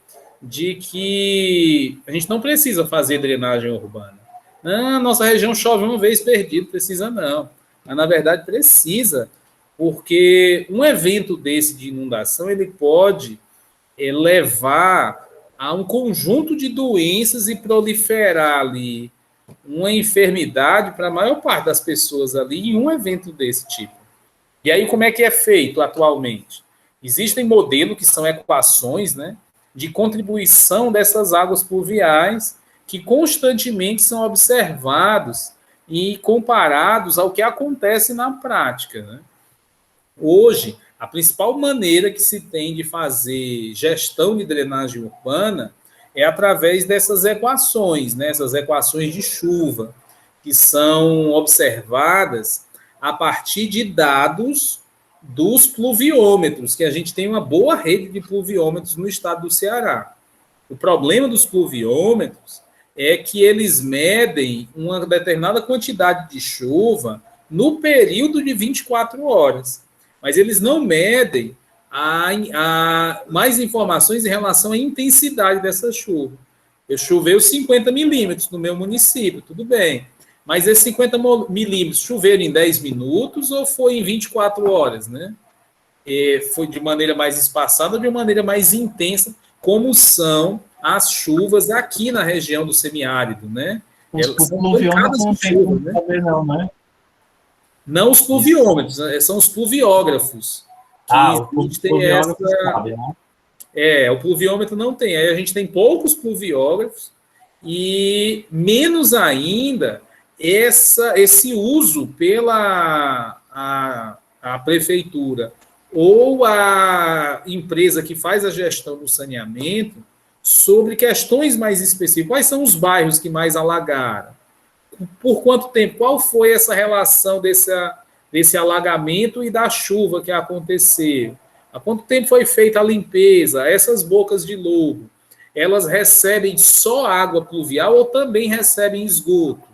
de que a gente não precisa fazer drenagem urbana. Não, nossa região chove uma vez perdido, precisa não. Mas, na verdade, precisa, porque um evento desse de inundação, ele pode levar a um conjunto de doenças e proliferar ali uma enfermidade para a maior parte das pessoas ali em um evento desse tipo. E aí, como é que é feito atualmente? Existem modelos que são equações, né, de contribuição dessas águas pluviais que constantemente são observados e comparados ao que acontece na prática, né? Hoje, a principal maneira que se tem de fazer gestão de drenagem urbana é através dessas equações, né? Essas equações de chuva, que são observadas a partir de dados dos pluviômetros, que a gente tem uma boa rede de pluviômetros no estado do Ceará. O problema dos pluviômetros é que eles medem uma determinada quantidade de chuva no período de 24 horas, mas eles não medem mais informações em relação à intensidade dessa chuva. Choveu 50 milímetros no meu município, tudo bem. Mas esses 50 milímetros choveram em 10 minutos ou foi em 24 horas, né? Foi de maneira mais espaçada ou de maneira mais intensa, como são as chuvas aqui na região do semiárido, né? Os pluviômetros não tem como saber, não, né? Não os pluviômetros, são os pluviógrafos. O pluviógrafo sabe, né? O pluviômetro não tem. Aí a gente tem poucos pluviógrafos e menos ainda esse uso pela a prefeitura ou a empresa que faz a gestão do saneamento sobre questões mais específicas. Quais são os bairros que mais alagaram? Por quanto tempo? Qual foi essa relação desse alagamento e da chuva que aconteceu? Há quanto tempo foi feita a limpeza? Essas bocas de lobo, elas recebem só água pluvial ou também recebem esgoto?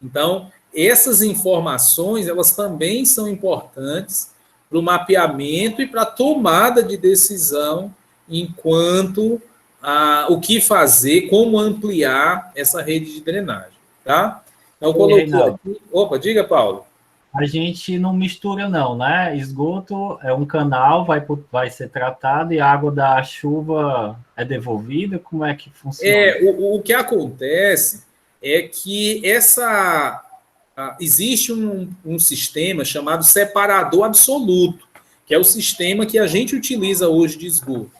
Então, essas informações, elas também são importantes para o mapeamento e para a tomada de decisão enquanto o que fazer, como ampliar essa rede de drenagem, tá? Então, colocou aqui... Opa, diga, Paulo. A gente não mistura, não, né? Esgoto é um canal, vai ser tratado e a água da chuva é devolvida? Como é que funciona? O que acontece é que existe um sistema chamado separador absoluto, que é o sistema que a gente utiliza hoje de esgoto.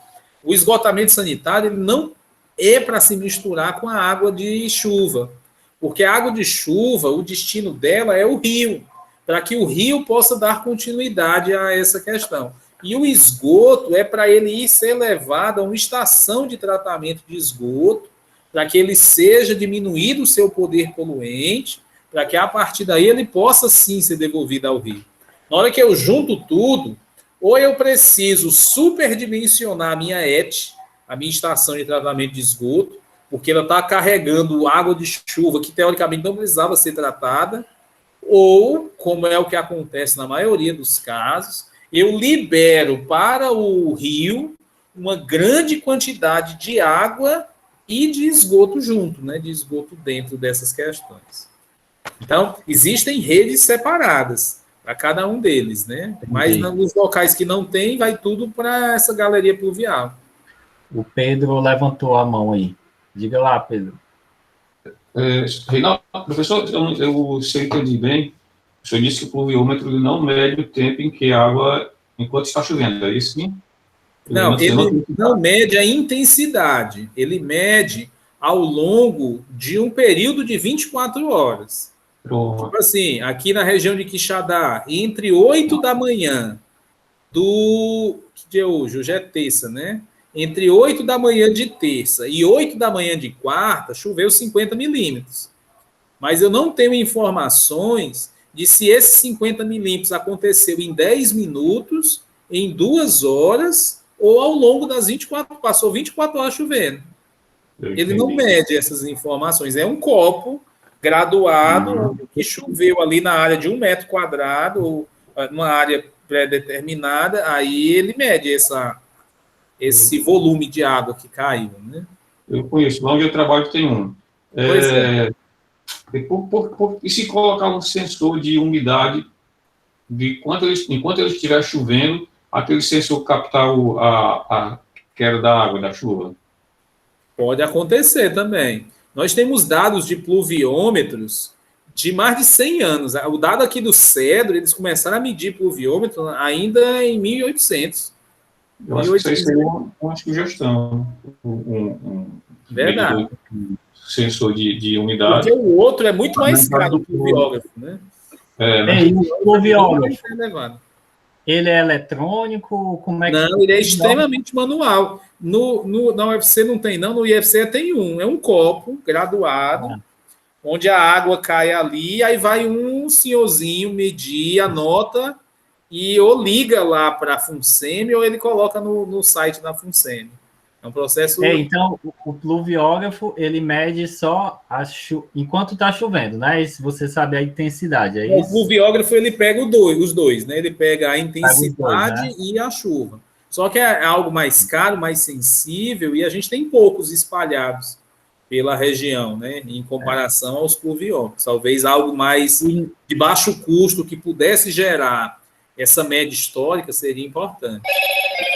O esgotamento sanitário ele não é para se misturar com a água de chuva, porque a água de chuva, o destino dela é o rio, para que o rio possa dar continuidade a essa questão. E o esgoto é para ele ser levado a uma estação de tratamento de esgoto, para que ele seja diminuído o seu poder poluente, para que a partir daí ele possa sim ser devolvido ao rio. Na hora que eu junto tudo, ou eu preciso superdimensionar a minha ET, a minha estação de tratamento de esgoto, porque ela está carregando água de chuva que teoricamente não precisava ser tratada, ou, como é o que acontece na maioria dos casos, eu libero para o rio uma grande quantidade de água e de esgoto junto, né, de esgoto dentro dessas questões. Então, existem redes separadas para cada um deles, né? Mas nos locais que não tem, vai tudo para essa galeria pluvial. O Pedro levantou a mão aí. Diga lá, Pedro. Reinaldo, professor, se eu entendi bem, o senhor disse que o pluviômetro ele não mede o tempo em que a água, enquanto está chovendo, é isso sim? Não, ele não mede a intensidade, ele mede ao longo de um período de 24 horas. Tipo assim, aqui na região de Quixadá, entre 8 da manhã do... Que dia é hoje? Hoje é terça, né? Entre 8 da manhã de terça e 8 da manhã de quarta, choveu 50 milímetros. Mas eu não tenho informações de se esses 50 milímetros aconteceu em 10 minutos, em 2 horas, ou ao longo das 24, passou 24 horas chovendo. Ele não mede essas informações. É um copo graduado que choveu ali na área de 1 metro quadrado, ou numa área pré-determinada, aí ele mede esse volume de água que caiu, né? Eu conheço, lá onde eu trabalho tem um. Pois é. E se colocar um sensor de umidade, enquanto ele estiver chovendo, aquele sensor captar a queda da água, da chuva? Pode acontecer também. Nós temos dados de pluviômetros de mais de 100 anos. O dado aqui do Cedro, eles começaram a medir pluviômetro ainda em 1800. Eu acho que isso aí seria uma sugestão. Verdade. Sensor de umidade. Porque o outro é muito mais caro do pluviógrafo, né? O pluviógrafo, ele é eletrônico? Como é que... Não, ele é extremamente manual. Na UFC não tem, não. No IFC tem um. É um copo graduado, onde a água cai ali, aí vai um senhorzinho medir, anota, e ou liga lá para a FUNSEMI, ou ele coloca no site da FUNSEMI. É um processo... Então, o pluviógrafo, ele mede só enquanto está chovendo, né? E se você sabe a intensidade, é isso? O pluviógrafo, ele pega os dois, né? Ele pega a intensidade, né? E a chuva. Só que é algo mais caro, mais sensível, e a gente tem poucos espalhados pela região, né? Em comparação aos pluviógrafos. Talvez algo mais de baixo custo que pudesse gerar essa média histórica seria importante.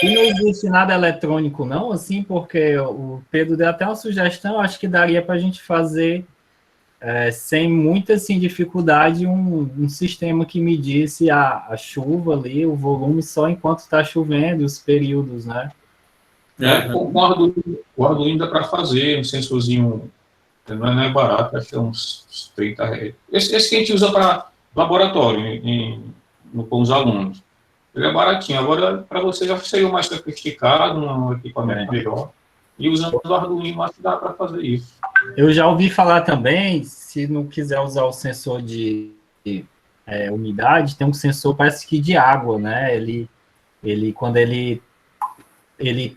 E não existe nada eletrônico, não, assim, porque o Pedro deu até uma sugestão, acho que daria para a gente fazer, sem muita assim, dificuldade, um sistema que medisse a chuva ali, o volume só enquanto está chovendo, os períodos, né? Com o Arduino dá para fazer um sensorzinho, não é barato, acho que é uns 30 reais. Esse que a gente usa para laboratório, com os alunos. Ele é baratinho. Agora, para você já seria mais sofisticado, um equipamento melhor. E usando o Arduino, acho que dá para fazer isso. Eu já ouvi falar também, se não quiser usar o sensor de umidade, tem um sensor, parece que de água, né? Quando ele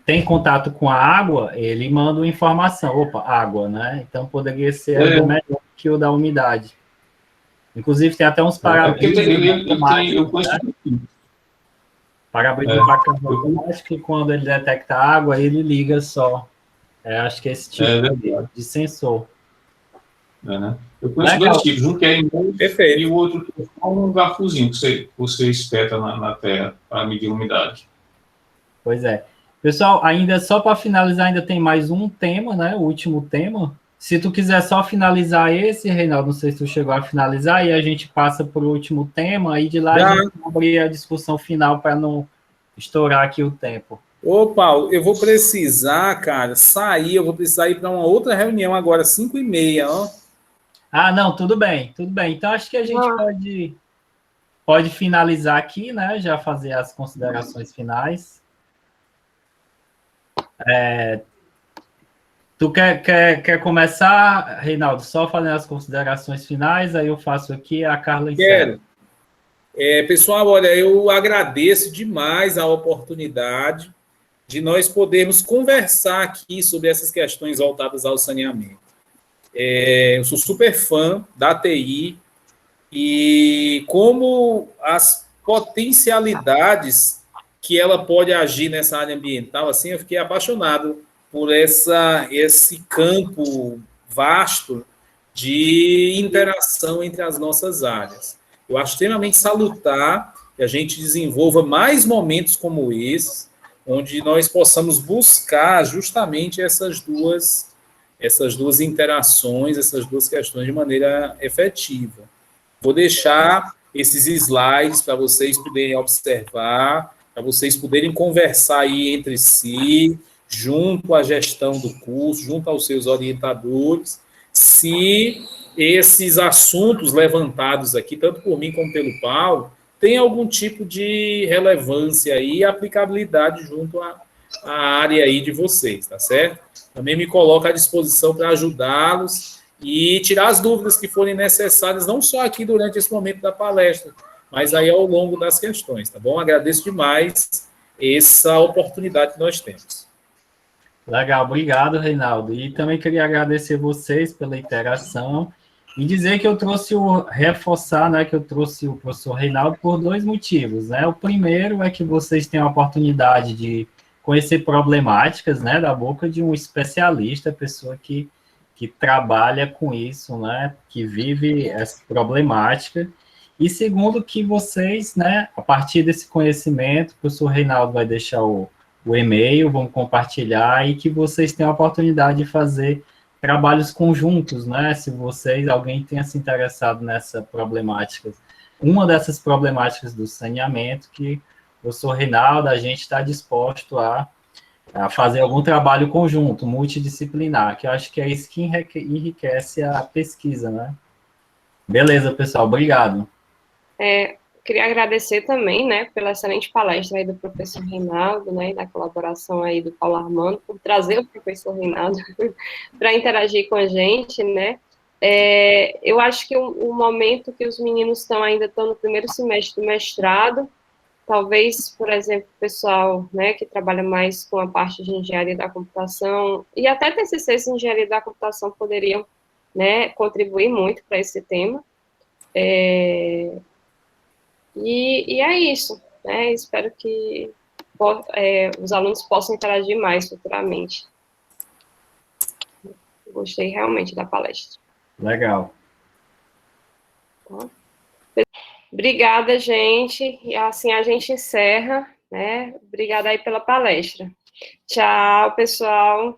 tem contato com a água, ele manda uma informação. Opa, água, né? Então, poderia ser melhor que o da umidade. Inclusive, tem até uns para-brisa. Eu conheço para-brisa automático, que quando ele detecta água, ele liga só. Acho que é esse tipo de sensor. Né? Eu conheço dois tipos, um que é imóvel e o outro que é só um garfozinho que você espeta na terra para medir a umidade. Pois é. Pessoal, ainda só para finalizar, ainda tem mais um tema, né? O último tema. Se tu quiser só finalizar esse, Reinaldo, não sei se tu chegou a finalizar, e a gente passa para o último tema, e de lá a gente abrir a discussão final para não estourar aqui o tempo. Ô, Paulo, eu vou precisar, cara, eu vou precisar ir para uma outra reunião agora, 5h30, ó. Ah, não, tudo bem. Então, acho que a gente pode finalizar aqui, né? Já fazer as considerações finais. Tu quer começar, Reinaldo, só fazendo as considerações finais, aí eu faço aqui, a Carla encerra. Quero. Pessoal, olha, eu agradeço demais a oportunidade de nós podermos conversar aqui sobre essas questões voltadas ao saneamento. Eu sou super fã da TI, e como as potencialidades que ela pode agir nessa área ambiental, assim, eu fiquei apaixonado por esse campo vasto de interação entre as nossas áreas. Eu acho extremamente salutar que a gente desenvolva mais momentos como esse, onde nós possamos buscar justamente essas duas interações, essas duas questões de maneira efetiva. Vou deixar esses slides para vocês poderem observar, para vocês poderem conversar aí entre si, junto à gestão do curso, junto aos seus orientadores, se esses assuntos levantados aqui, tanto por mim como pelo Paulo, têm algum tipo de relevância e aplicabilidade junto à área aí de vocês, tá certo? Também me coloco à disposição para ajudá-los e tirar as dúvidas que forem necessárias, não só aqui durante esse momento da palestra, mas aí ao longo das questões, tá bom? Agradeço demais essa oportunidade que nós temos. Legal, obrigado, Reinaldo. E também queria agradecer vocês pela interação e dizer que eu trouxe reforçar, né, que eu trouxe o professor Reinaldo por 2 motivos, né? O primeiro é que vocês têm a oportunidade de conhecer problemáticas, né, da boca de um especialista, pessoa que trabalha com isso, né, que vive essa problemática. E segundo, que vocês, né, a partir desse conhecimento, o professor Reinaldo vai deixar o e-mail, vamos compartilhar, e que vocês tenham a oportunidade de fazer trabalhos conjuntos, né, se alguém tenha se interessado nessa problemática, uma dessas problemáticas do saneamento, que o professor Reinaldo, a gente está disposto a fazer algum trabalho conjunto, multidisciplinar, que eu acho que é isso que enriquece a pesquisa, né? Beleza, pessoal, obrigado. Queria agradecer também, né, pela excelente palestra aí do professor Reinaldo, né, e da colaboração aí do Paulo Armando, por trazer o professor Reinaldo para interagir com a gente, né. Eu acho que o momento que os meninos ainda estão no primeiro semestre do mestrado, talvez, por exemplo, o pessoal, né, que trabalha mais com a parte de engenharia da computação, e até TCCs de engenharia da computação poderiam, né, contribuir muito para esse tema. E é isso, né? Espero que os alunos possam interagir mais futuramente. Gostei realmente da palestra. Legal. Tá? Obrigada, gente. E assim a gente encerra, né? Obrigada aí pela palestra. Tchau, pessoal.